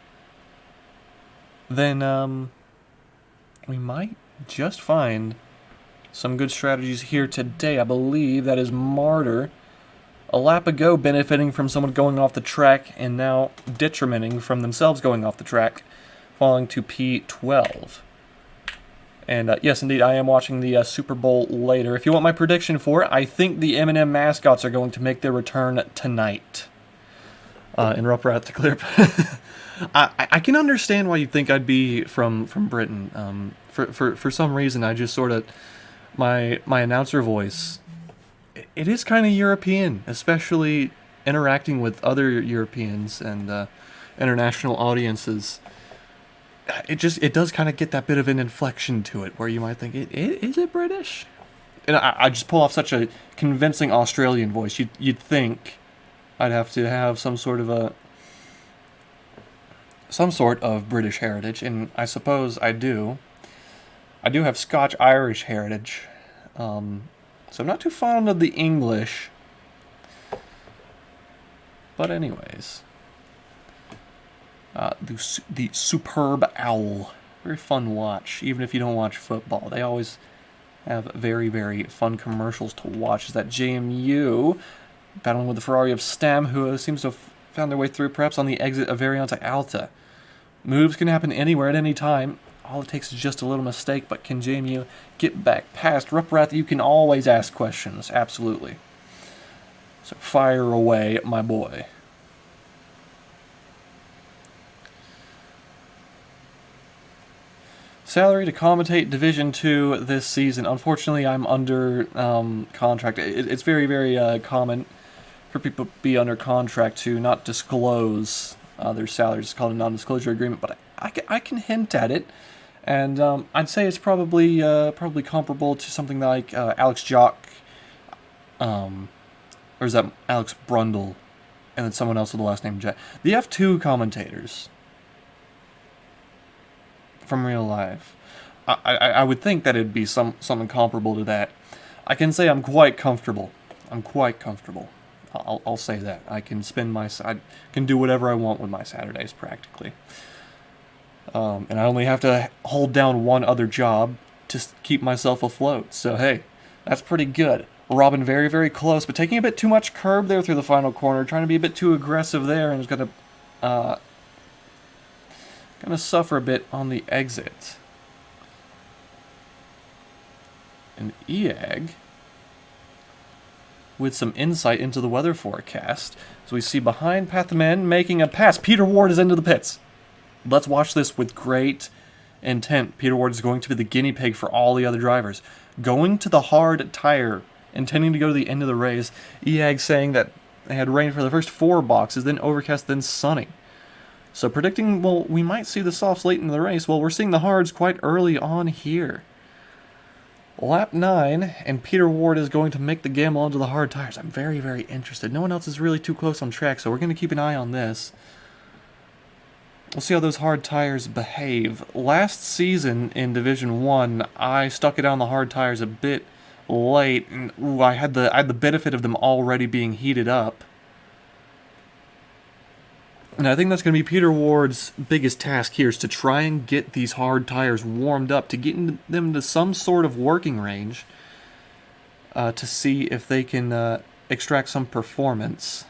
then we might just find some good strategies here today. I believe that is Martyr a lap ago benefiting from someone going off the track and now detrimenting from themselves going off the track, falling to P12. And yes, indeed, I am watching the Super Bowl later. If you want my prediction for it, I think the M&M mascots are going to make their return tonight. Interrupt right to clear. I can understand why you'd think I'd be from Britain. For some reason, I just sort of my announcer voice. It is kind of European, especially interacting with other Europeans and international audiences. It does kind of get that bit of an inflection to it, where you might think, is it British? And I just pull off such a convincing Australian voice. You'd think I'd have to have some sort of British heritage, and I suppose I do. I do have Scotch-Irish heritage, so I'm not too fond of the English. But anyways, the superb owl, very fun watch. Even if you don't watch football, they always have very, very fun commercials to watch. Is that JMU battling with the Ferrari of Stam, who seems to have found their way through, perhaps on the exit of Variante Alta. Moves can happen anywhere at any time. All it takes is just a little mistake, but can JMU get back past Ruprath? You can always ask questions, absolutely. So fire away, my boy. Salary to commentate Division 2 this season. Unfortunately, I'm under contract. It's very, very common for people to be under contract to not disclose their salaries. It's called a non-disclosure agreement, but I can hint at it. And I'd say it's probably comparable to something like Alex Jock, or is that Alex Brundle, and then someone else with the last name Jack. The F2 commentators from real life. I would think that it'd be something comparable to that. I can say I'm quite comfortable. I'm quite comfortable. I'll say that. I can I can do whatever I want with my Saturdays practically. And I only have to hold down one other job to keep myself afloat. So hey, that's pretty good. Robin very, very close, but taking a bit too much curb there through the final corner, trying to be a bit too aggressive there, and is going to suffer a bit on the exit. And EAG, with some insight into the weather forecast, as we see behind Pat the Man making a pass. Peter Ward is into the pits. Let's watch this with great intent. Peter Ward is going to be the guinea pig for all the other drivers. Going to the hard tire, intending to go to the end of the race. EAG saying that they had rain for the first 4 boxes, then overcast, then sunny. So predicting, well, we might see the softs late in the race. Well, we're seeing the hards quite early on here. Lap 9, and Peter Ward is going to make the gamble onto the hard tires. I'm very, very interested. No one else is really too close on track, so we're going to keep an eye on this. We'll see how those hard tires behave. Last season in Division 1, I stuck it on the hard tires a bit late, and I had the benefit of them already being heated up. And I think that's going to be Peter Ward's biggest task here, is to try and get these hard tires warmed up, to get them to some sort of working range, to see if they can extract some performance.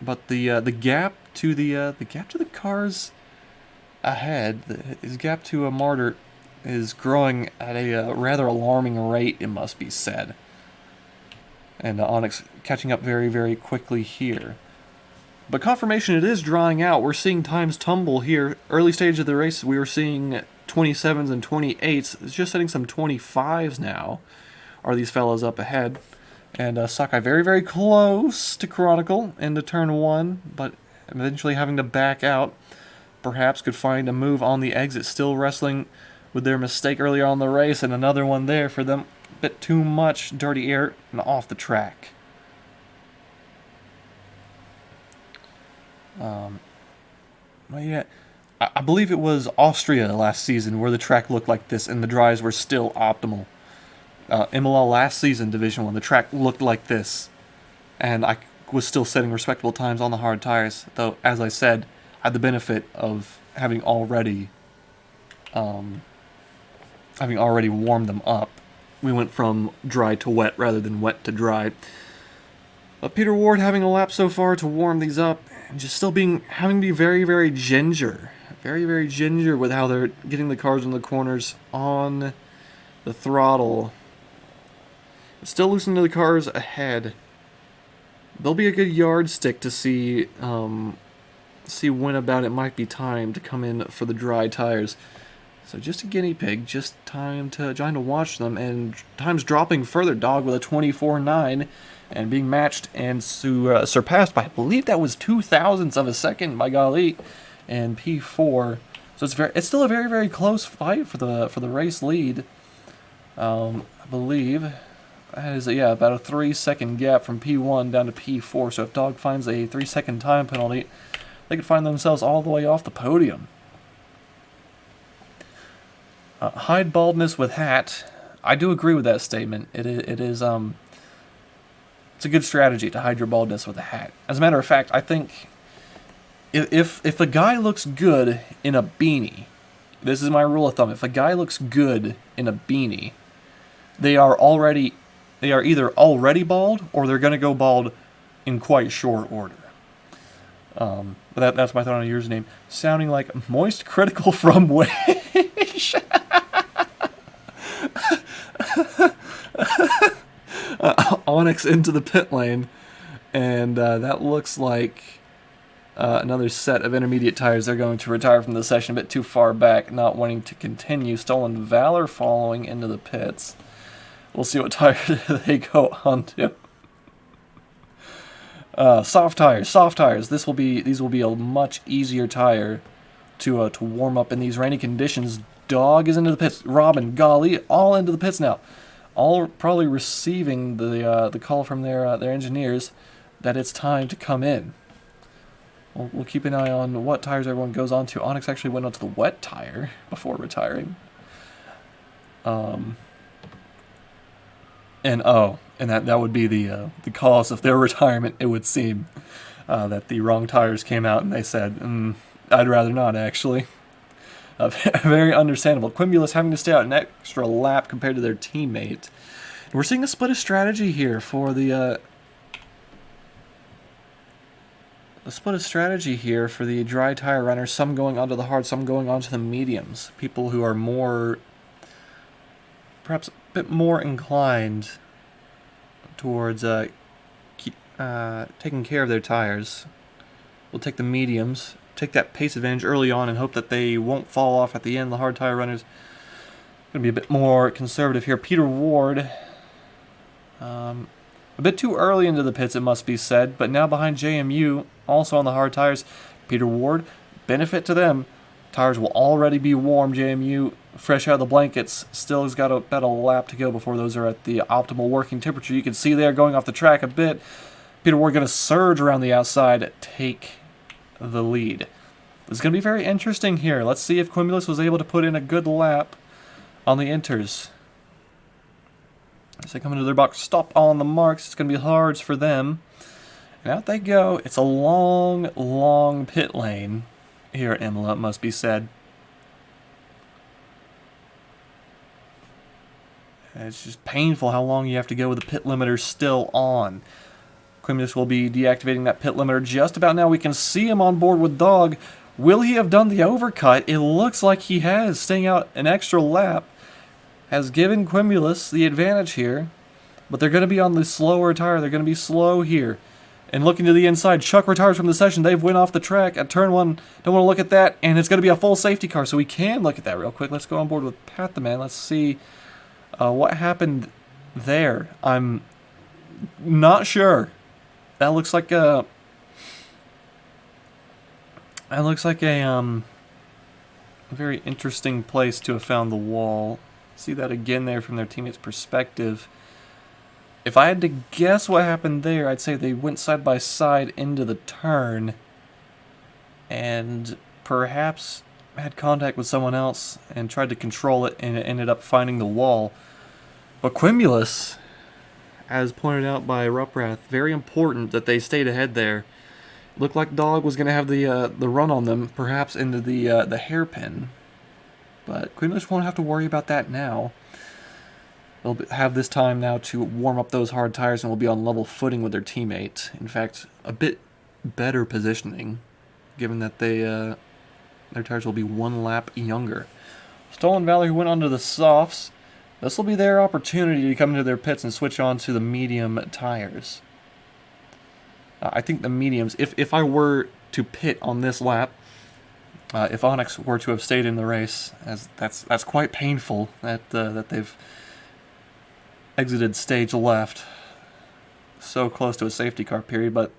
But the gap to the cars ahead, his gap to a Martyr is growing at a rather alarming rate, it must be said. And Onyx catching up very, very quickly here. But confirmation it is drying out. We're seeing times tumble here. Early stage of the race, we were seeing 27s and 28s. It's just setting some 25s now, are these fellas up ahead. And Sakai very, very close to Chronicle into turn 1, but eventually having to back out. Perhaps could find a move on the exit, still wrestling with their mistake earlier on the race, and another one there for them. A bit too much dirty air and off the track. Well, yeah, I believe it was Austria last season where the track looked like this and the dries were still optimal. Imola last season, Division 1, the track looked like this, and I was still setting respectable times on the hard tires, though, as I said, I had the benefit of having already warmed them up. We went from dry to wet rather than wet to dry. But Peter Ward having a lap so far to warm these up, and just still having to be very, very ginger. Very, very ginger with how they're getting the cars in the corners on the throttle. Still loosening to the cars ahead. There'll be a good yardstick to see when about it might be time to come in for the dry tires. So just a guinea pig, just trying to watch them, and time's dropping further. Dog with a 24.9 and being matched and surpassed by, I believe that was 0.02 of a second by golly, and P4. So it's still a very, very close fight for the race lead. I believe that is about a 3-second gap from P1 down to P4. So if Dog finds a 3-second time penalty, they could find themselves all the way off the podium. Hide baldness with hat. I do agree with that statement. It's a good strategy to hide your baldness with a hat. As a matter of fact, I think if a guy looks good in a beanie, this is my rule of thumb. If a guy looks good in a beanie, they are either already bald or they're going to go bald in quite short order. But that's my thought on your name. Sounding like moist critical from Wish. Onyx into the pit lane, and that looks like another set of intermediate tires. They're going to retire from the session a bit too far back, not wanting to continue. Stolen Valor following into the pits. We'll see what tire they go on to. Soft tires. These will be a much easier tire to warm up in these rainy conditions. Dog is into the pits. Robin, Golly, all into the pits now. All probably receiving the call from their engineers that it's time to come in. We'll keep an eye on what tires everyone goes on to. Onyx actually went onto the wet tire before retiring. And that would be the cause of their retirement, it would seem. That the wrong tires came out and they said, I'd rather not, actually. Very understandable. Quimulus having to stay out an extra lap compared to their teammate. We're seeing a split of strategy here for the dry tire runners. Some going onto the hard, some going onto the mediums. People who are perhaps a bit more inclined towards taking care of their tires. We'll take the mediums, take that pace advantage early on, and hope that they won't fall off at the end. The hard tire runners going to be a bit more conservative here. Peter Ward, a bit too early into the pits, it must be said, but now behind JMU, also on the hard tires. Peter Ward, benefit to them. Tires will already be warm. JMU, fresh out of the blankets, still has got about a lap to go before those are at the optimal working temperature. You can see they're going off the track a bit. Peter Ward going to surge around the outside, take the lead. This is going to be very interesting here. Let's see if Quimulus was able to put in a good lap on the inters. As they come into their box, stop on the marks. It's going to be hards for them. And out they go. It's a long, long pit lane here at Imola, it must be said. And it's just painful how long you have to go with the pit limiter still on. Quimulus will be deactivating that pit limiter just about now. We can see him on board with Dog. Will he have done the overcut? It looks like he has. Staying out an extra lap has given Quimulus the advantage here. But they're going to be on the slower tire. They're going to be slow here. And looking to the inside, Chuck retires from the session. They've went off the track at turn one. Don't want to look at that. And it's going to be a full safety car, so we can look at that real quick. Let's go on board with Pat the Man. Let's see what happened there. I'm not sure. That looks like a very interesting place to have found the wall. See that again there from their teammate's perspective. If I had to guess what happened there, I'd say they went side by side into the turn and perhaps had contact with someone else and tried to control it, and it ended up finding the wall. But Quimulus, as pointed out by Ruprath, very important that they stayed ahead there. Looked like Dog was going to have the run on them, perhaps into the hairpin. But Quimulus won't have to worry about that now. They'll have this time now to warm up those hard tires and will be on level footing with their teammate. In fact, a bit better positioning, given that their tires will be one lap younger. Stolen Valor, who went onto the softs, this will be their opportunity to come into their pits and switch on to the medium tires. I think the mediums, if I were to pit on this lap, if Onyx were to have stayed in the race, as that's quite painful that they've exited stage left so close to a safety car period, but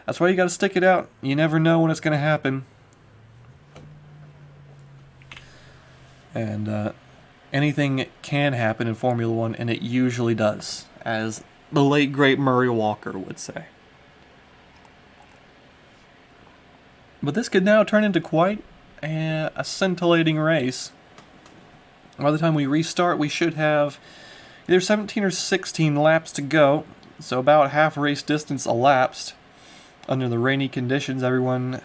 that's why you got to stick it out. You never know when it's going to happen. And anything can happen in Formula One, and it usually does, as the late great Murray Walker would say. But this could now turn into quite a scintillating race. By the time we restart, we should have either 17 or 16 laps to go. So about half race distance elapsed. Under the rainy conditions, everyone...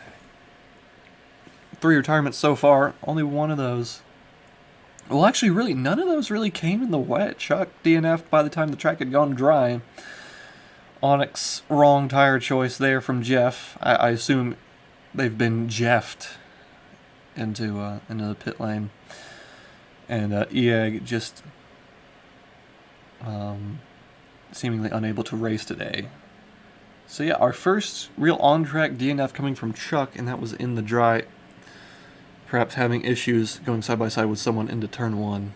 3 retirements so far. Only one of those. Well, actually, really, none of those really came in the wet. Chuck DNF'd by the time the track had gone dry. Onyx, wrong tire choice there from Jeff. I assume they've been Jeffed into the pit lane. And EAG just seemingly unable to race today. So yeah, our first real on-track DNF coming from Chuck, and that was in the dry. Perhaps having issues going side by side with someone into turn 1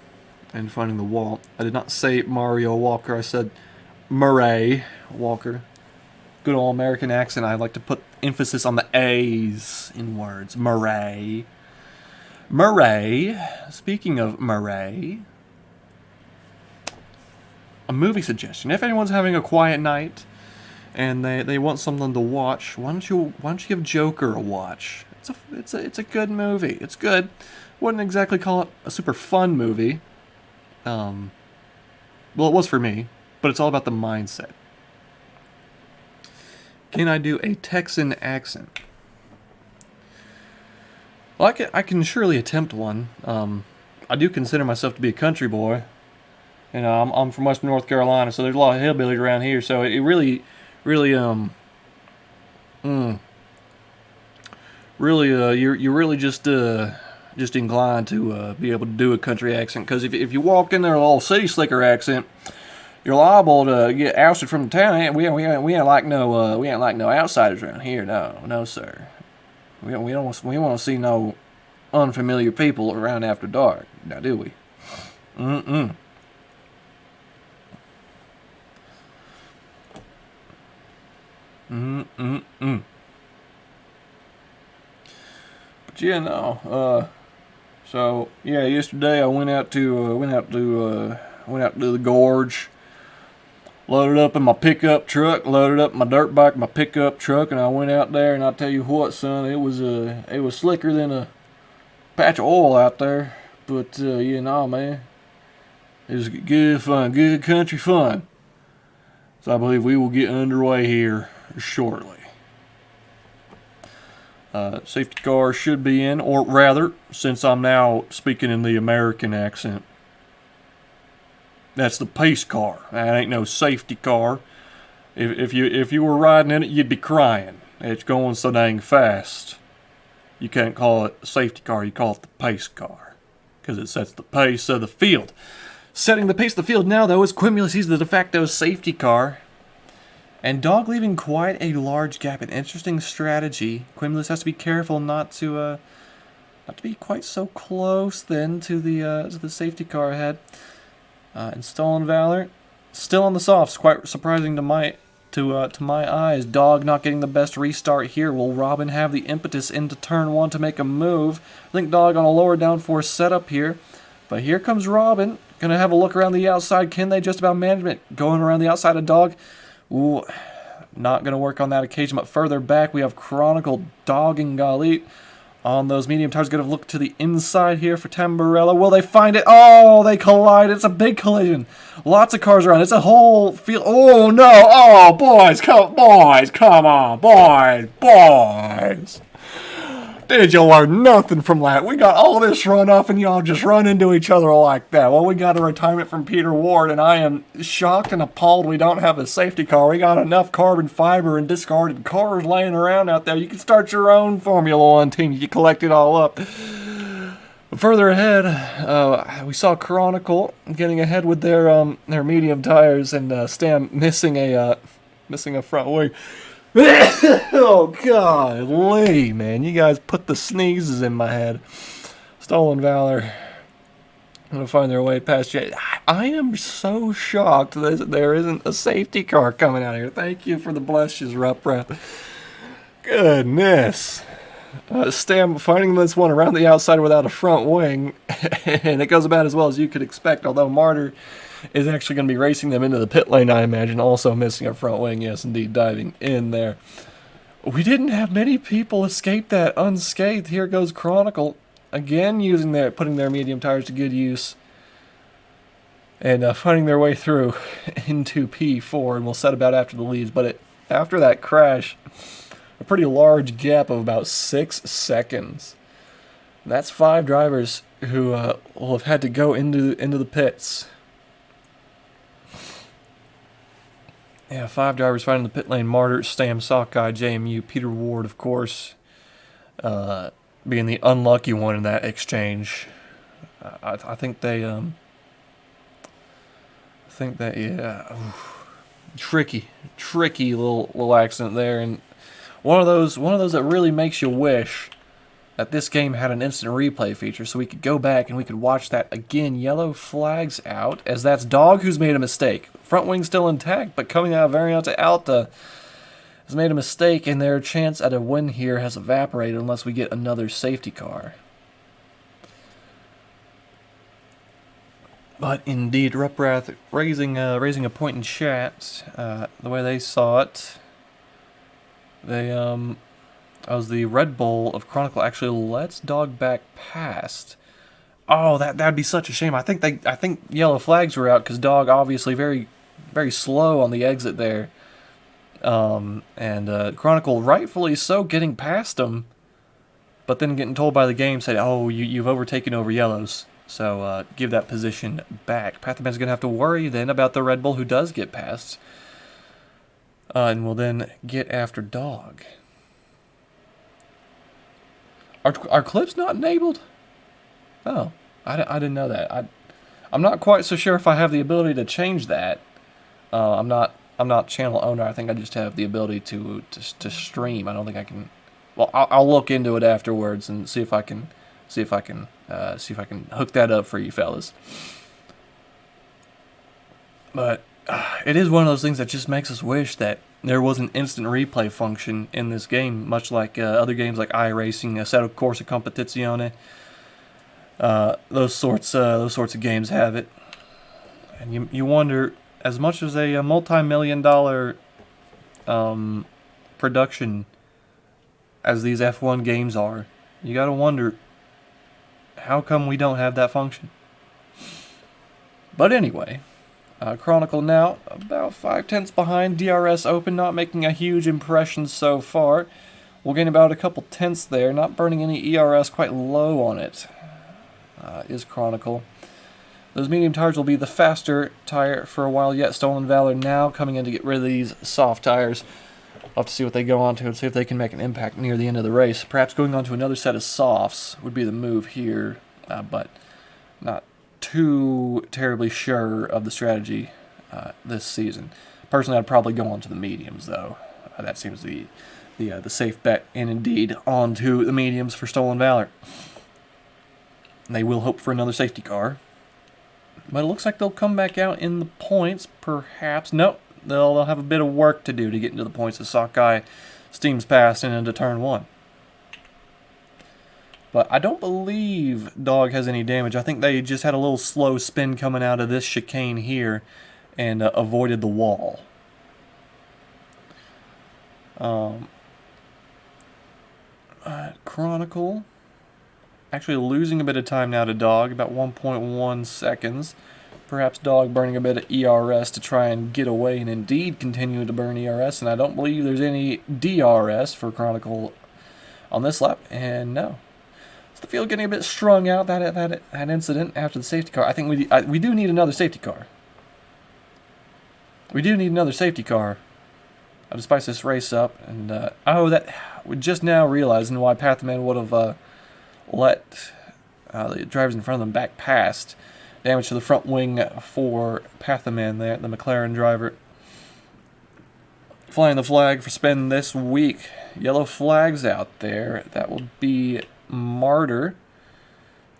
and finding the wall. I did not say Mario Walker, I said Murray Walker. Good old American accent. I like to put emphasis on the A's in words. Murray. Murray. Speaking of Murray, a movie suggestion. If anyone's having a quiet night and they want something to watch, why don't you give Joker a watch? It's a good movie. It's good. Wouldn't exactly call it a super fun movie. Well, it was for me, but it's all about the mindset. Can I do a Texan accent? Well, I can surely attempt one. I do consider myself to be a country boy. You know, I'm from Western North Carolina, so there's a lot of hillbillies around here. So it really, you're really just inclined to be able to do a country accent. Because if you walk in there with a little city slicker accent, you're liable to get ousted from the town. We ain't like no outsiders around here. No sir. We don't want to see no unfamiliar people around after dark. Now do we? Mm-mm. Mm-mm-mm. But yeah, no. So yeah, yesterday I went out to the gorge, loaded up in my pickup truck, loaded up my dirt bike, my pickup truck, and I went out there. And I tell you what, son, it was slicker than a patch of oil out there. But you know, man, it was good fun, good country fun. So I believe we will get underway here shortly. Safety car should be in, or rather, since I'm now speaking in the American accent, that's the pace car. That ain't no safety car. If you were riding in it, you'd be crying. It's going so dang fast. You can't call it a safety car, you call it the pace car, because it sets the pace of the field. Setting the pace of the field now, though, is Quimulus. He's the de facto safety car. And Dog leaving quite a large gap. An interesting strategy. Quimulus has to be careful not to be quite so close then to the safety car ahead. And Stolen Valor still on the softs. Quite surprising to my eyes. Dog not getting the best restart here. Will Robin have the impetus into turn 1 to make a move? I think Dog on a lower downforce setup here. But here comes Robin. Gonna have a look around the outside. Can they just about manage it? Going around the outside of Dog. Ooh, not going to work on that occasion, but further back we have Chronicle, Dog, and Galit on those medium tires. Going to look to the inside here for Tamburello. Will they find it? Oh, they collide. It's a big collision. Lots of cars around. It's a whole field. Oh, no. Oh, boys, come on, boys. Did you learn nothing from that? We got all this run off and y'all just run into each other like that. Well, we got a retirement from Peter Ward, and I am shocked and appalled we don't have a safety car. We got enough carbon fiber and discarded cars laying around out there. You can start your own Formula One team. You collect it all up. Further ahead, we saw Chronicle getting ahead with their medium tires, and Stam missing a front wing. Oh, golly, man. You guys put the sneezes in my head. Stolen Valor. I'm going to find their way past you. I am so shocked that there isn't a safety car coming out here. Thank you for the blushes, Ruprep. Goodness. Stam finding this one around the outside without a front wing. And it goes about as well as you could expect, although Martyr is actually going to be racing them into the pit lane, I imagine, also missing a front wing. Yes, indeed, diving in there. We didn't have many people escape that unscathed. Here goes Chronicle, again putting their medium tires to good use. and finding their way through into P4, and we'll set about after the leads. But after that crash, a pretty large gap of about 6 seconds. That's 5 drivers who will have had to go into the pits. Yeah, 5 drivers finding the pit lane. Martyr, Stam, Sockeye, JMU, Peter Ward, of course, being the unlucky one in that exchange. I think they, yeah, oof. tricky little accident there, and one of those that really makes you wish that this game had an instant replay feature so we could go back and we could watch that again. Yellow flags out, as that's Dog who's made a mistake. Front wing still intact, but coming out of Variante Alta has made a mistake, and their chance at a win here has evaporated unless we get another safety car. But indeed, Ruprath raising a point in chat. The way they saw it, they as the Red Bull of Chronicle actually lets Dog back past. Oh, that'd be such a shame. I think yellow flags were out because Dog obviously very slow on the exit there. And Chronicle rightfully so getting past him, but then getting told by the game, say, "Oh, you've overtaken over yellows, so give that position back." Pathoman's gonna have to worry then about the Red Bull who does get past, and will then get after Dog. Are clips not enabled? Oh, I didn't know that. I'm not quite so sure if I have the ability to change that. I'm not channel owner. I think I just have the ability to stream. I don't think I can. Well, I'll look into it afterwards and see if I can hook that up for you fellas. But it is one of those things that just makes us wish that there was an instant replay function in this game, much like other games like iRacing, Assetto Corsa Competizione. Those sorts of games have it, and you wonder, as much as a multi-million-dollar production as these F1 games are, you gotta wonder, how come we don't have that function? But anyway, Chronicle now about 5/10 behind. DRS Open not making a huge impression so far. We'll gain about a couple tenths there, not burning any ERS, quite low on it. Is Chronicle. Those medium tires will be the faster tire for a while yet. Stolen Valor now coming in to get rid of these soft tires. I'll have to see what they go on to and see if they can make an impact near the end of the race. Perhaps going on to another set of softs would be the move here, but not too terribly sure of the strategy this season. Personally, I'd probably go on to the mediums, though. That seems the safe bet, and indeed onto the mediums for Stolen Valor. They will hope for another safety car, but it looks like they'll come back out in the points, perhaps. Nope, they'll have a bit of work to do to get into the points as Sockeye steams past and into turn 1. But I don't believe Dog has any damage. I think they just had a little slow spin coming out of this chicane here and avoided the wall. Chronicle actually losing a bit of time now to Dog, about 1.1 seconds. Perhaps Dog burning a bit of ERS to try and get away, and indeed continuing to burn ERS. And I don't believe there's any DRS for Chronicle on this lap. And no. The field getting a bit strung out, that incident after the safety car. I think we do need another safety car. We do need another safety car to spice this race up. And that we're just now realizing why Pathman would have let the drivers in front of them back past. Damage to the front wing for Pathaman there, the McLaren driver. Flying the flag for spin this week. Yellow flags out there. That will be Martyr,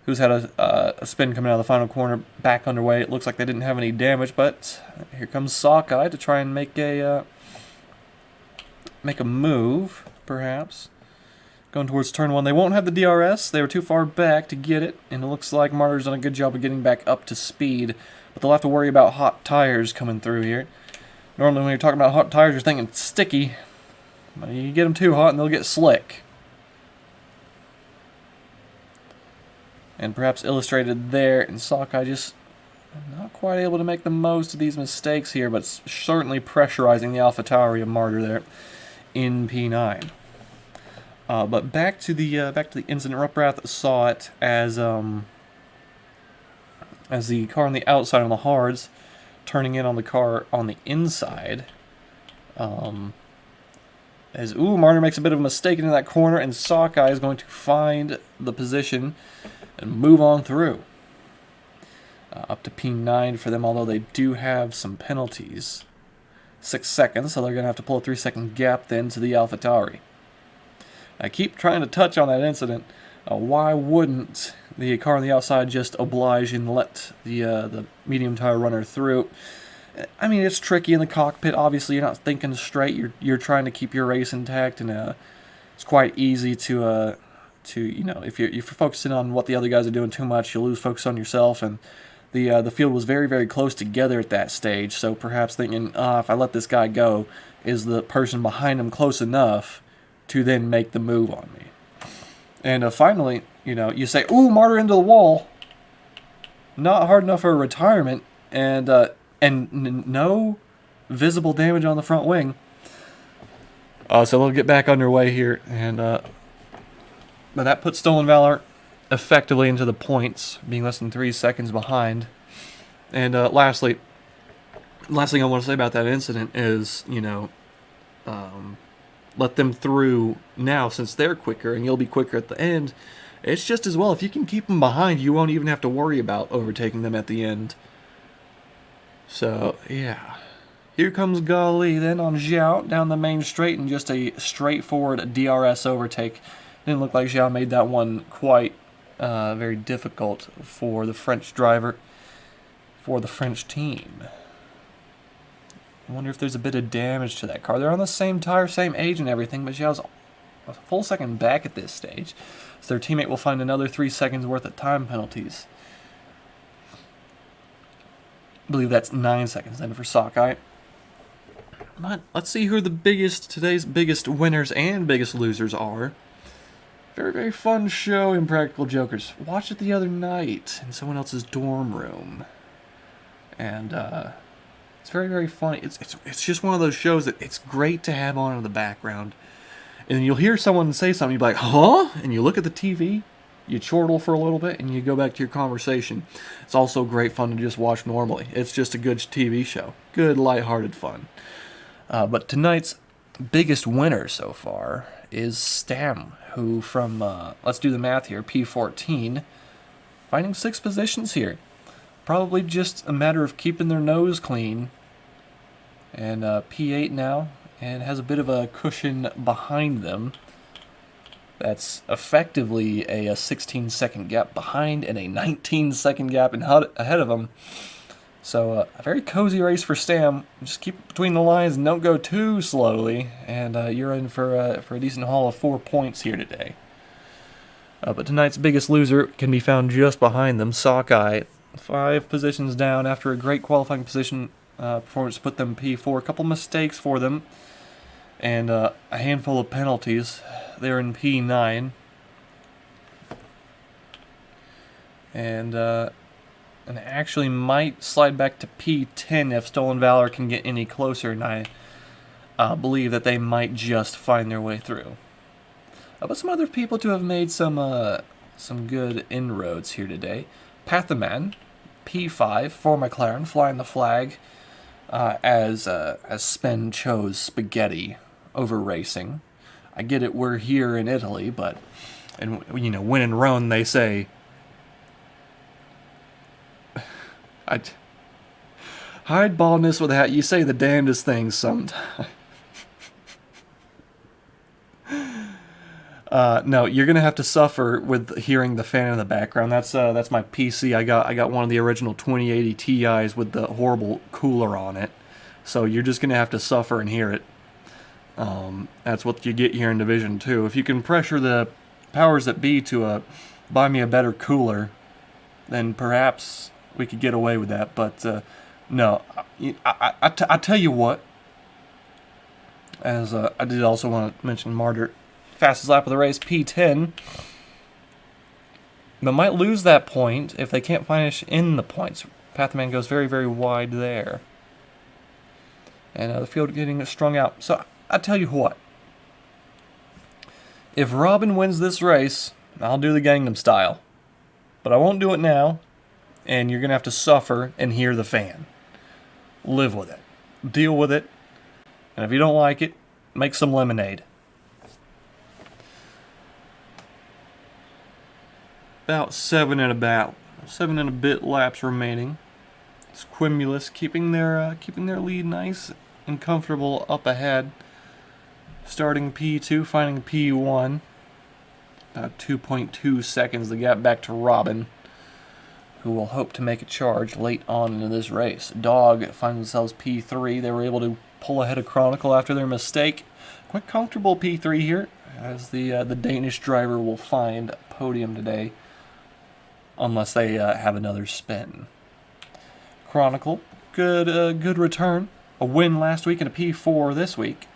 who's had a spin coming out of the final corner, back underway. It looks like they didn't have any damage, but here comes Sockeye to try and make a move, perhaps. Going towards turn 1. They won't have the DRS. They were too far back to get it, and it looks like Martyr's done a good job of getting back up to speed, but they'll have to worry about hot tires coming through here. Normally when you're talking about hot tires, you're thinking sticky. But you get them too hot and they'll get slick. And perhaps illustrated there, and Sockeye just Not quite able to make the most of these mistakes here, but certainly pressurizing the AlphaTauri of Martyr there in P9. But back to the incident. Ruprath saw it as the car on the outside on the hards turning in on the car on the inside. Martyr makes a bit of a mistake into that corner, and Sockeye is going to find the position and move on through. Up to P9 for them, although they do have some penalties. 6 seconds, so they're going to have to pull a 3-second gap then to the AlphaTauri. I keep trying to touch on that incident. Why wouldn't the car on the outside just oblige and let the medium tire runner through? I mean, it's tricky in the cockpit. Obviously, you're not thinking straight. You're trying to keep your race intact, and it's quite easy to if you're focusing on what the other guys are doing too much, you'll lose focus on yourself. And the field was very, very close together at that stage. So perhaps thinking, if I let this guy go, is the person behind him close enough to then make the move on me? And finally, you say, "Ooh, Martyr into the wall." Not hard enough for a retirement, and no visible damage on the front wing. So they'll get back underway here, and but that puts Stolen Valor effectively into the points, being less than 3 seconds behind. And last thing I want to say about that incident is, let them through now since they're quicker, and you'll be quicker at the end. It's just as well. If you can keep them behind, you won't even have to worry about overtaking them at the end. So, yeah. Here comes Gali then on Zhao down the main straight, and just a straightforward DRS overtake. Didn't look like Zhao made that one quite very difficult for the French driver, for the French team. I wonder if there's a bit of damage to that car. They're on the same tire, same age and everything, but Zhao's a full second back at this stage. So their teammate will find another 3 seconds worth of time penalties. I believe that's 9 seconds then for Sockeye. But let's see who today's biggest winners and biggest losers are. Very, very fun show, Impractical Jokers. Watched it the other night in someone else's dorm room. And it's very, very funny. It's just one of those shows that it's great to have on in the background. And you'll hear someone say something, you'll be like, huh? And you look at the TV, you chortle for a little bit, and you go back to your conversation. It's also great fun to just watch normally. It's just a good TV show. Good, lighthearted fun. But tonight's biggest winner so far is Stam, who from, let's do the math here, P14, finding 6 positions here. Probably just a matter of keeping their nose clean. And P8 now, and has a bit of a cushion behind them. That's effectively a 16-second gap behind and a 19-second gap ahead of them. So a very cozy race for Stam. Just keep it between the lines and don't go too slowly, and you're in for a decent haul of 4 points here today. But tonight's biggest loser can be found just behind them, Sockeye. 5 positions down after a great qualifying position performance put them P4. A couple mistakes for them, and a handful of penalties. They're in P9. And actually might slide back to P10 if Stolen Valor can get any closer, and I believe that they might just find their way through. But some other people to have made some good inroads here today. Pathaman, P5 for McLaren, flying the flag as Spen chose spaghetti over racing. I get it, we're here in Italy, but when in Rome they say, hide baldness with a hat. You say the damnedest things sometimes. No, you're gonna have to suffer with hearing the fan in the background. That's my PC. I got one of the original 2080 Ti's with the horrible cooler on it. So you're just gonna have to suffer and hear it. That's what you get here in Division 2. If you can pressure the powers that be to buy me a better cooler, then perhaps we could get away with that. But no, I tell you what. As I did also want to mention Martyr. Fastest lap of the race, P10. But might lose that point if they can't finish in the points. Pathman goes very, very wide there. And the field getting strung out. So, I tell you what. If Robin wins this race, I'll do the Gangnam Style. But I won't do it now. And you're going to have to suffer and hear the fan. Live with it. Deal with it. And if you don't like it, make some lemonade. About seven and a bit laps remaining. It's Quimulus keeping their lead nice and comfortable up ahead. Starting P2, finding P1. About 2.2 seconds the gap back to Robin, who will hope to make a charge late on into this race. Dog finds themselves P3. They were able to pull ahead of Chronicle after their mistake. Quite comfortable P3 here, as the Danish driver will find a podium today, unless they have another spin. Chronicle, good return. A win last week and a P4 this week.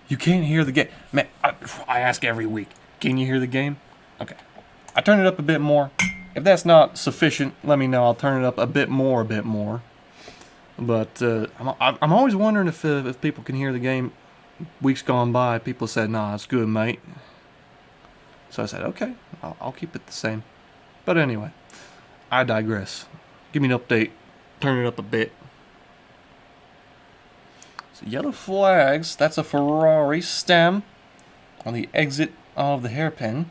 You can't hear the game. Man, I ask every week, can you hear the game? Okay. I turn it up a bit more. If that's not sufficient, let me know. I'll turn it up a bit more. But I'm always wondering if people can hear the game. Weeks gone by, people said, nah, it's good, mate. So I said, okay, I'll keep it the same. But anyway, I digress. Give me an update. Turn it up a bit. So yellow flags. That's a Ferrari stem on the exit of the hairpin.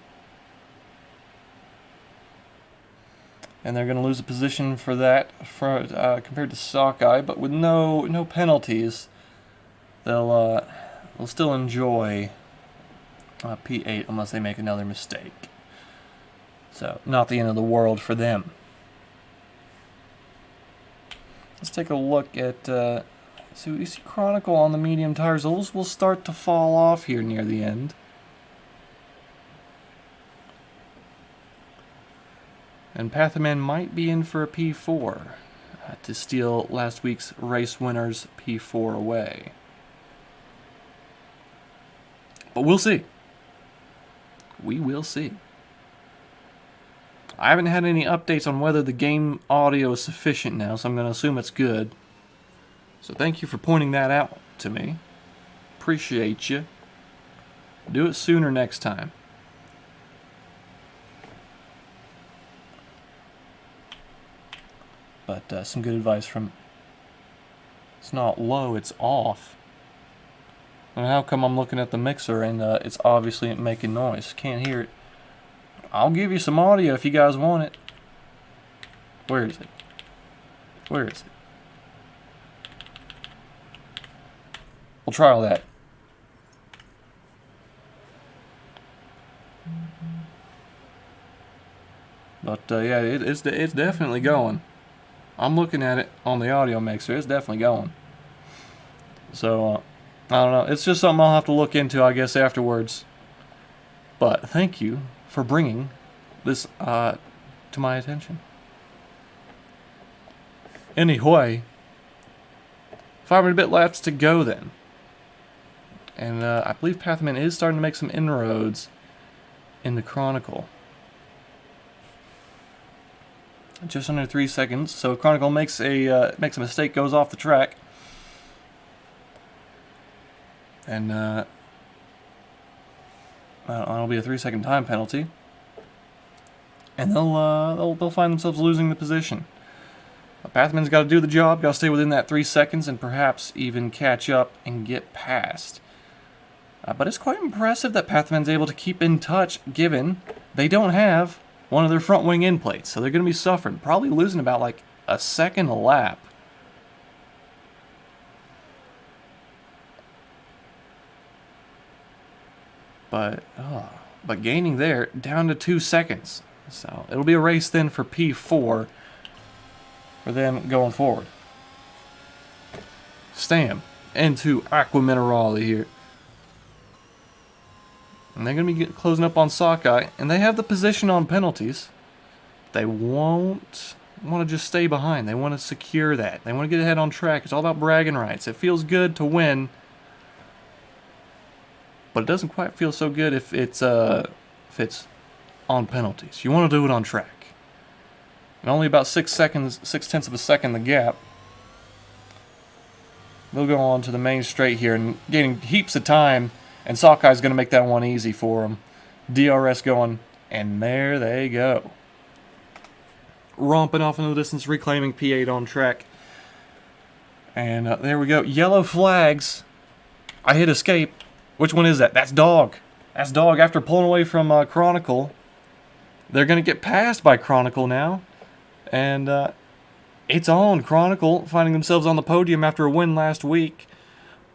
And they're going to lose a position for that compared to Sockeye. But with no penalties, they'll still enjoy P8 unless they make another mistake. So, not the end of the world for them. Let's take a look at, so we see Chronicle on the medium tires. Those will start to fall off here near the end. And Pathaman might be in for a P4 to steal last week's race winner's P4 away. But we'll see. We will see. I haven't had any updates on whether the game audio is sufficient now, so I'm going to assume it's good. So thank you for pointing that out to me. Appreciate you. Do it sooner next time. But some good advice from... It's not low, it's off. And how come I'm looking at the mixer and it's obviously making noise? Can't hear it. I'll give you some audio if you guys want it. Where is it? Where is it? We'll try all that. But yeah, it's definitely going. I'm looking at it on the audio mixer. It's definitely going. So I don't know. It's just something I'll have to look into, I guess, afterwards. But thank you for bringing this to my attention. Anyway, 5 and a bit laps to go then. And I believe Pathaman is starting to make some inroads in the Chronicle. Just under 3 seconds. So Chronicle makes a mistake, goes off the track. And that'll be a 3-second time penalty. And they'll find themselves losing the position. Pathaman's got to do the job, got to stay within that 3 seconds, and perhaps even catch up and get past. But it's quite impressive that Pathaman's able to keep in touch, given they don't have one of their front wing end plates. So they're going to be suffering, probably losing about like a second a lap. But gaining there down to 2 seconds. So it'll be a race then for P4 for them going forward. Stam into Aqua Minerale here. And they're going to be closing up on Sockeye. And they have the position on penalties. They won't want to just stay behind. They want to secure that. They want to get ahead on track. It's all about bragging rights. It feels good to win. But it doesn't quite feel so good if it's on penalties. You want to do it on track. And only about 6 seconds, 6/10 of a second the gap. They'll go on to the main straight here and gaining heaps of time, and Sockey's going to make that one easy for them. DRS going, and there they go. Romping off into the distance, reclaiming P8 on track. And there we go. Yellow flags. I hit escape. Which one is that? That's Dog. That's Dog after pulling away from Chronicle. They're going to get passed by Chronicle now. And it's on. Chronicle finding themselves on the podium after a win last week.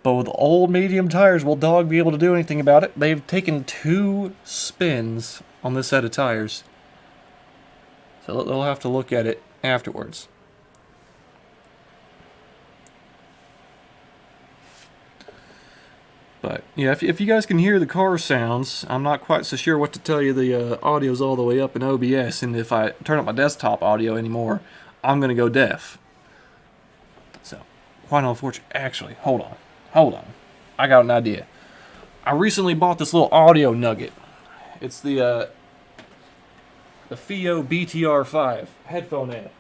But with old medium tires, will Dog be able to do anything about it? They've taken 2 spins on this set of tires. So they'll have to look at it afterwards. But yeah, if you guys can hear the car sounds, I'm not quite so sure what to tell you. The audio's all the way up in OBS, and if I turn up my desktop audio anymore, I'm going to go deaf. So, quite unfortunate. Actually, hold on. I got an idea. I recently bought this little audio nugget. It's the FIO BTR5 headphone amp.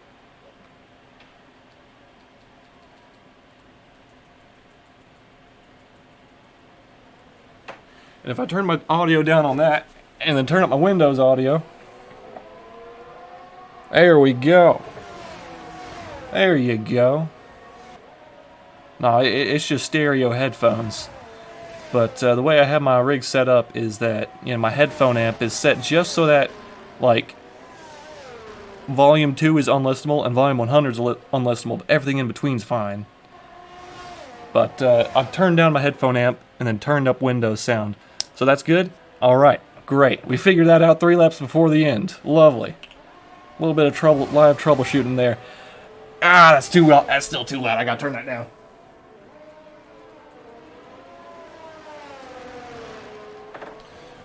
And if I turn my audio down on that, and then turn up my Windows audio, there we go. There you go. No, it's just stereo headphones. But the way I have my rig set up is that, my headphone amp is set just so that, like, volume 2 is unlistenable and volume 100 is unlistenable, but everything in between is fine. But I've turned down my headphone amp and then turned up Windows sound. So that's good? Alright, great. We figured that out 3 laps before the end. Lovely. A little bit of live troubleshooting there. That's too loud. That's still too loud. I gotta turn that down.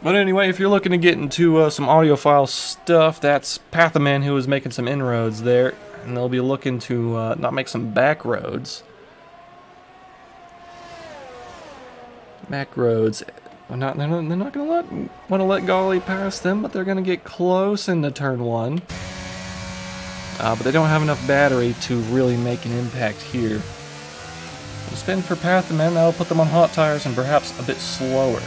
But anyway, if you're looking to get into some audiophile stuff, that's Pathaman who is making some inroads there. And they'll be looking to not make some back roads. Back roads. They're not going to want to let Golly pass them, but they're going to get close into turn 1. But they don't have enough battery to really make an impact here. We'll spin for Pathaman. That'll put them on hot tires and perhaps a bit slower.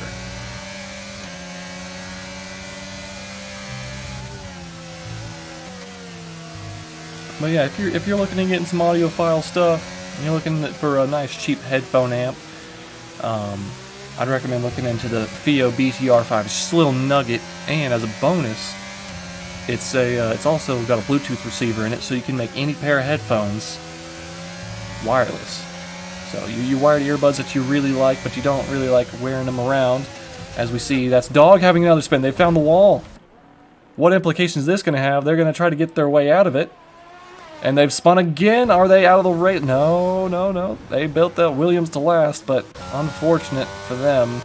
But yeah, if you're looking to get in some audiophile stuff, and you're looking for a nice cheap headphone amp, I'd recommend looking into the FIO BTR5. It's just a little nugget, and as a bonus, it's also got a Bluetooth receiver in it, so you can make any pair of headphones wireless. So you wire the earbuds that you really like, but you don't really like wearing them around. As we see, that's Dog having another spin. They found the wall. What implications is this going to have? They're going to try to get their way out of it. And they've spun again. Are they out of the race? No. They built the Williams to last, but unfortunate for them.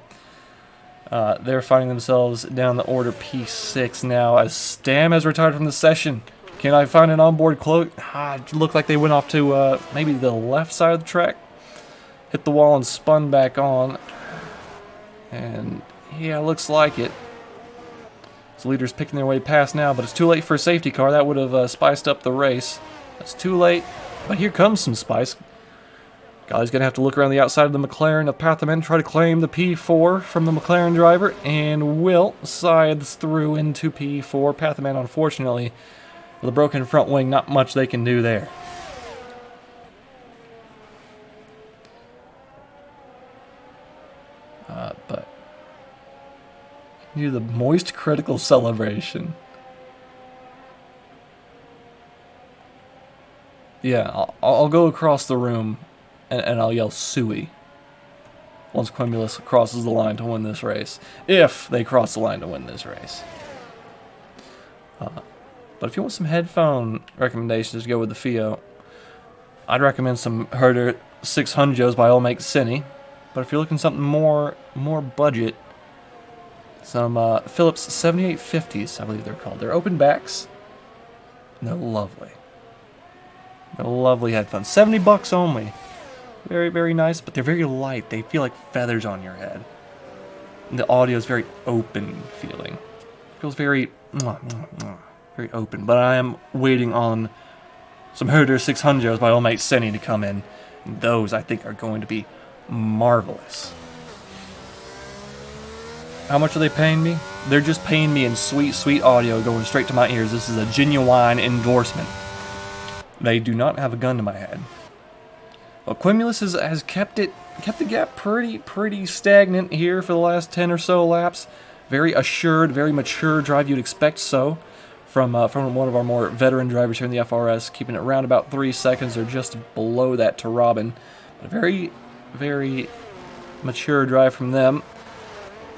They're finding themselves down the order P6 now as Stam has retired from the session. Can I find an onboard quote? It looked like they went off to maybe the left side of the track. Hit the wall and spun back on. And yeah, looks like it. So leaders picking their way past now, but it's too late for a safety car. That would have spiced up the race. That's too late, but here comes some spice. Golly's going to have to look around the outside of the McLaren of Pathaman, try to claim the P4 from the McLaren driver, and Wilt sides through into P4. Pathaman, unfortunately, with a broken front wing, not much they can do there. But do the moist critical celebration. Yeah, I'll go across the room and I'll yell "Suey" once Quimulus crosses the line to win this race. If they cross the line to win this race. But if you want some headphone recommendations to go with the FIO, I'd recommend some Herder 600s by All Make Cine. But if you're looking something more budget, some Philips 7850s, I believe they're called. They're open backs. And they're lovely. They're lovely headphones. $70 only. Very, very nice, but they're very light. They feel like feathers on your head. And the audio is very open feeling. Feels very very open. But I am waiting on some Herder 600s by old mate Senny to come in. And those, I think, are going to be marvelous. How much are they paying me? They're just paying me in sweet, sweet audio going straight to my ears. This is a genuine endorsement. They do not have a gun to my head. Well, Quimulus has kept the gap pretty stagnant here for the last 10 or so laps. Very assured, very mature drive. You'd expect so from one of our more veteran drivers here in the FRS, keeping it around about 3 seconds or just below that to Robin. But a very, very mature drive from them.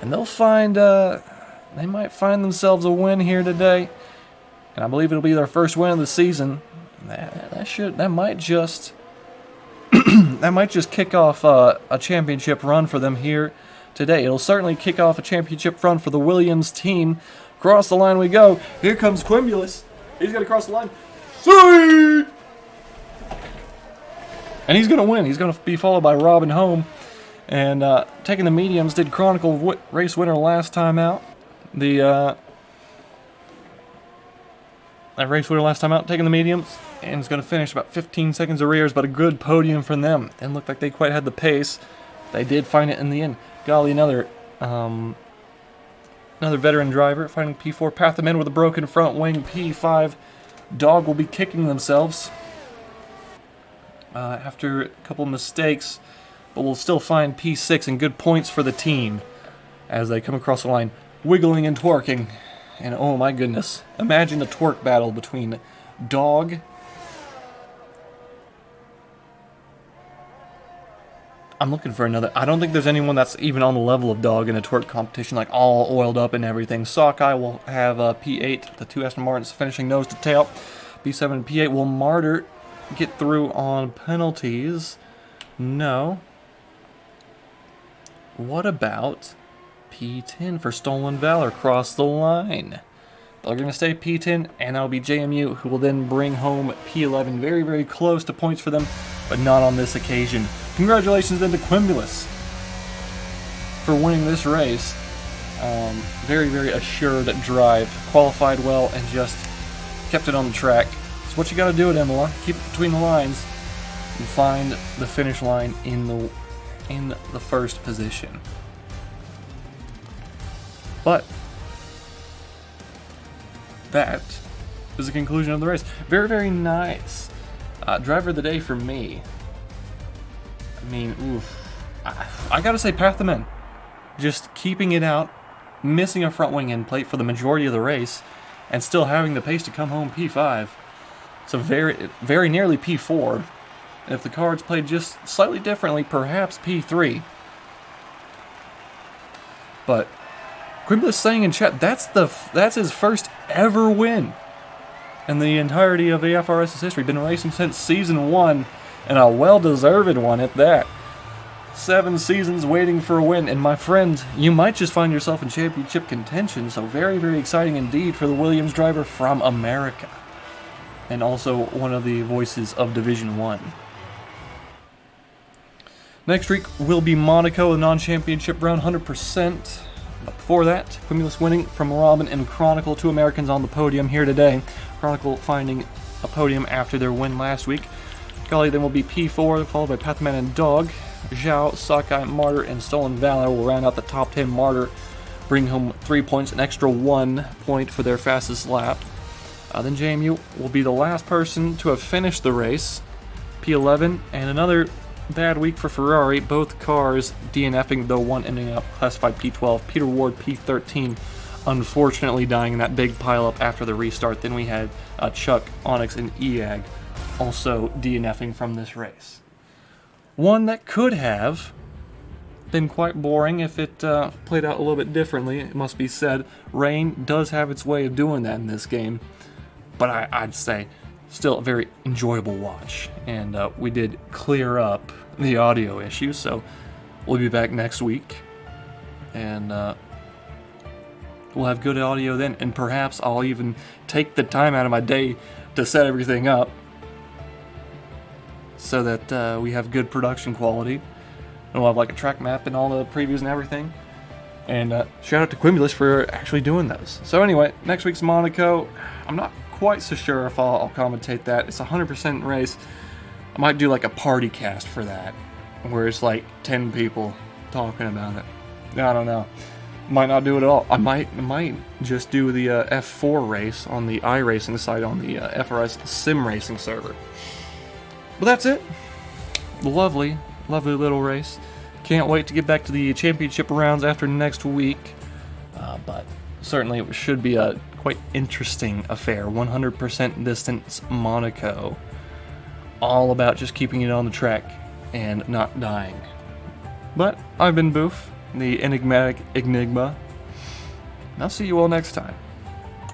And they'll find, they might find themselves a win here today. And I believe it'll be their first win of the season. That might just kick off a championship run for them here today. It'll certainly kick off a championship run for the Williams team. Across the line we go. Here comes Quimulus. He's going to cross the line. See! And he's going to win. He's going to be followed by Robin Home. And taking the mediums, did Chronicle race winner last time out. That race winner last time out, taking the mediums, and is going to finish about 15 seconds arrears, but a good podium from them. Didn't look like they quite had the pace. They did find it in the end. Golly, another veteran driver finding P4. Pathaman with a broken front wing. P5 Dog will be kicking themselves after a couple mistakes, but we'll still find P6 and good points for the team as they come across the line, wiggling and twerking. And oh my goodness, imagine a twerk battle between Dog I'm looking for another. I don't think there's anyone that's even on the level of Dog in a twerk competition, like all oiled up and everything. Sockeye will have P8, the two Aston Martins finishing nose to tail. P7 and P8 will Martyr get through on penalties. No. What about P10 for Stolen Valor? Cross the line. They're going to stay P10, and that'll be JMU, who will then bring home P11. Very, very close to points for them, but not on this occasion. Congratulations then to Quimulus for winning this race. Very, very assured drive. Qualified well and just kept it on the track. It's what you got to do at Imola. Keep it between the lines and find the finish line in the first position. But that is the conclusion of the race. Very, very nice. Driver of the day for me. I mean, oof. I gotta say Pathaman. Just keeping it out, missing a front wing end plate for the majority of the race, and still having the pace to come home P5. So very, very nearly P4. And if the cards played just slightly differently, perhaps P3. But Quimulus saying in chat, that's his first ever win in the entirety of the FRS's history. Been racing since season 1, and a well-deserved one at that. 7 seasons waiting for a win, and my friend, you might just find yourself in championship contention, so very, very exciting indeed for the Williams driver from America. And also one of the voices of Division 1. Next week will be Monaco, the non-championship round, 100%. But before that, Quimulus winning from Robin and Chronicle, 2 Americans on the podium here today. Chronicle finding a podium after their win last week. Golly then will be P4, followed by Pathaman and Dog. Zhao, Sockeye, Martyr, and Stolen Valor will round out the top 10. Martyr bring home 3 points, an extra 1 point for their fastest lap. Then JMU will be the last person to have finished the race, P11, and another bad week for Ferrari, both cars DNFing, though one ending up classified P12. Peter Ward, P13, unfortunately dying in that big pileup after the restart. Then we had Chuck, Onyx, and EAG also DNFing from this race. One that could have been quite boring if it played out a little bit differently, it must be said. Rain does have its way of doing that in this game, but I'd say still a very enjoyable watch, and we did clear up the audio issues, so we'll be back next week, and we'll have good audio then, and perhaps I'll even take the time out of my day to set everything up so that we have good production quality, and we'll have like a track map and all the previews and everything. And shout out to Quimulus for actually doing those. So anyway, next week's Monaco, I'm not quite so sure if I'll commentate that. It's a 100% race. I might do like a party cast for that, where it's like 10 people talking about it. I don't know. Might not do it at all. I might just do the F4 race on the iRacing site on the FRS sim racing server. But that's it. Lovely little race. Can't wait to get back to the championship rounds after next week. But certainly it should be a quite interesting affair. 100% distance Monaco. All about just keeping it on the track and not dying. But I've been Boof, the enigmatic Enigma, and I'll see you all next time.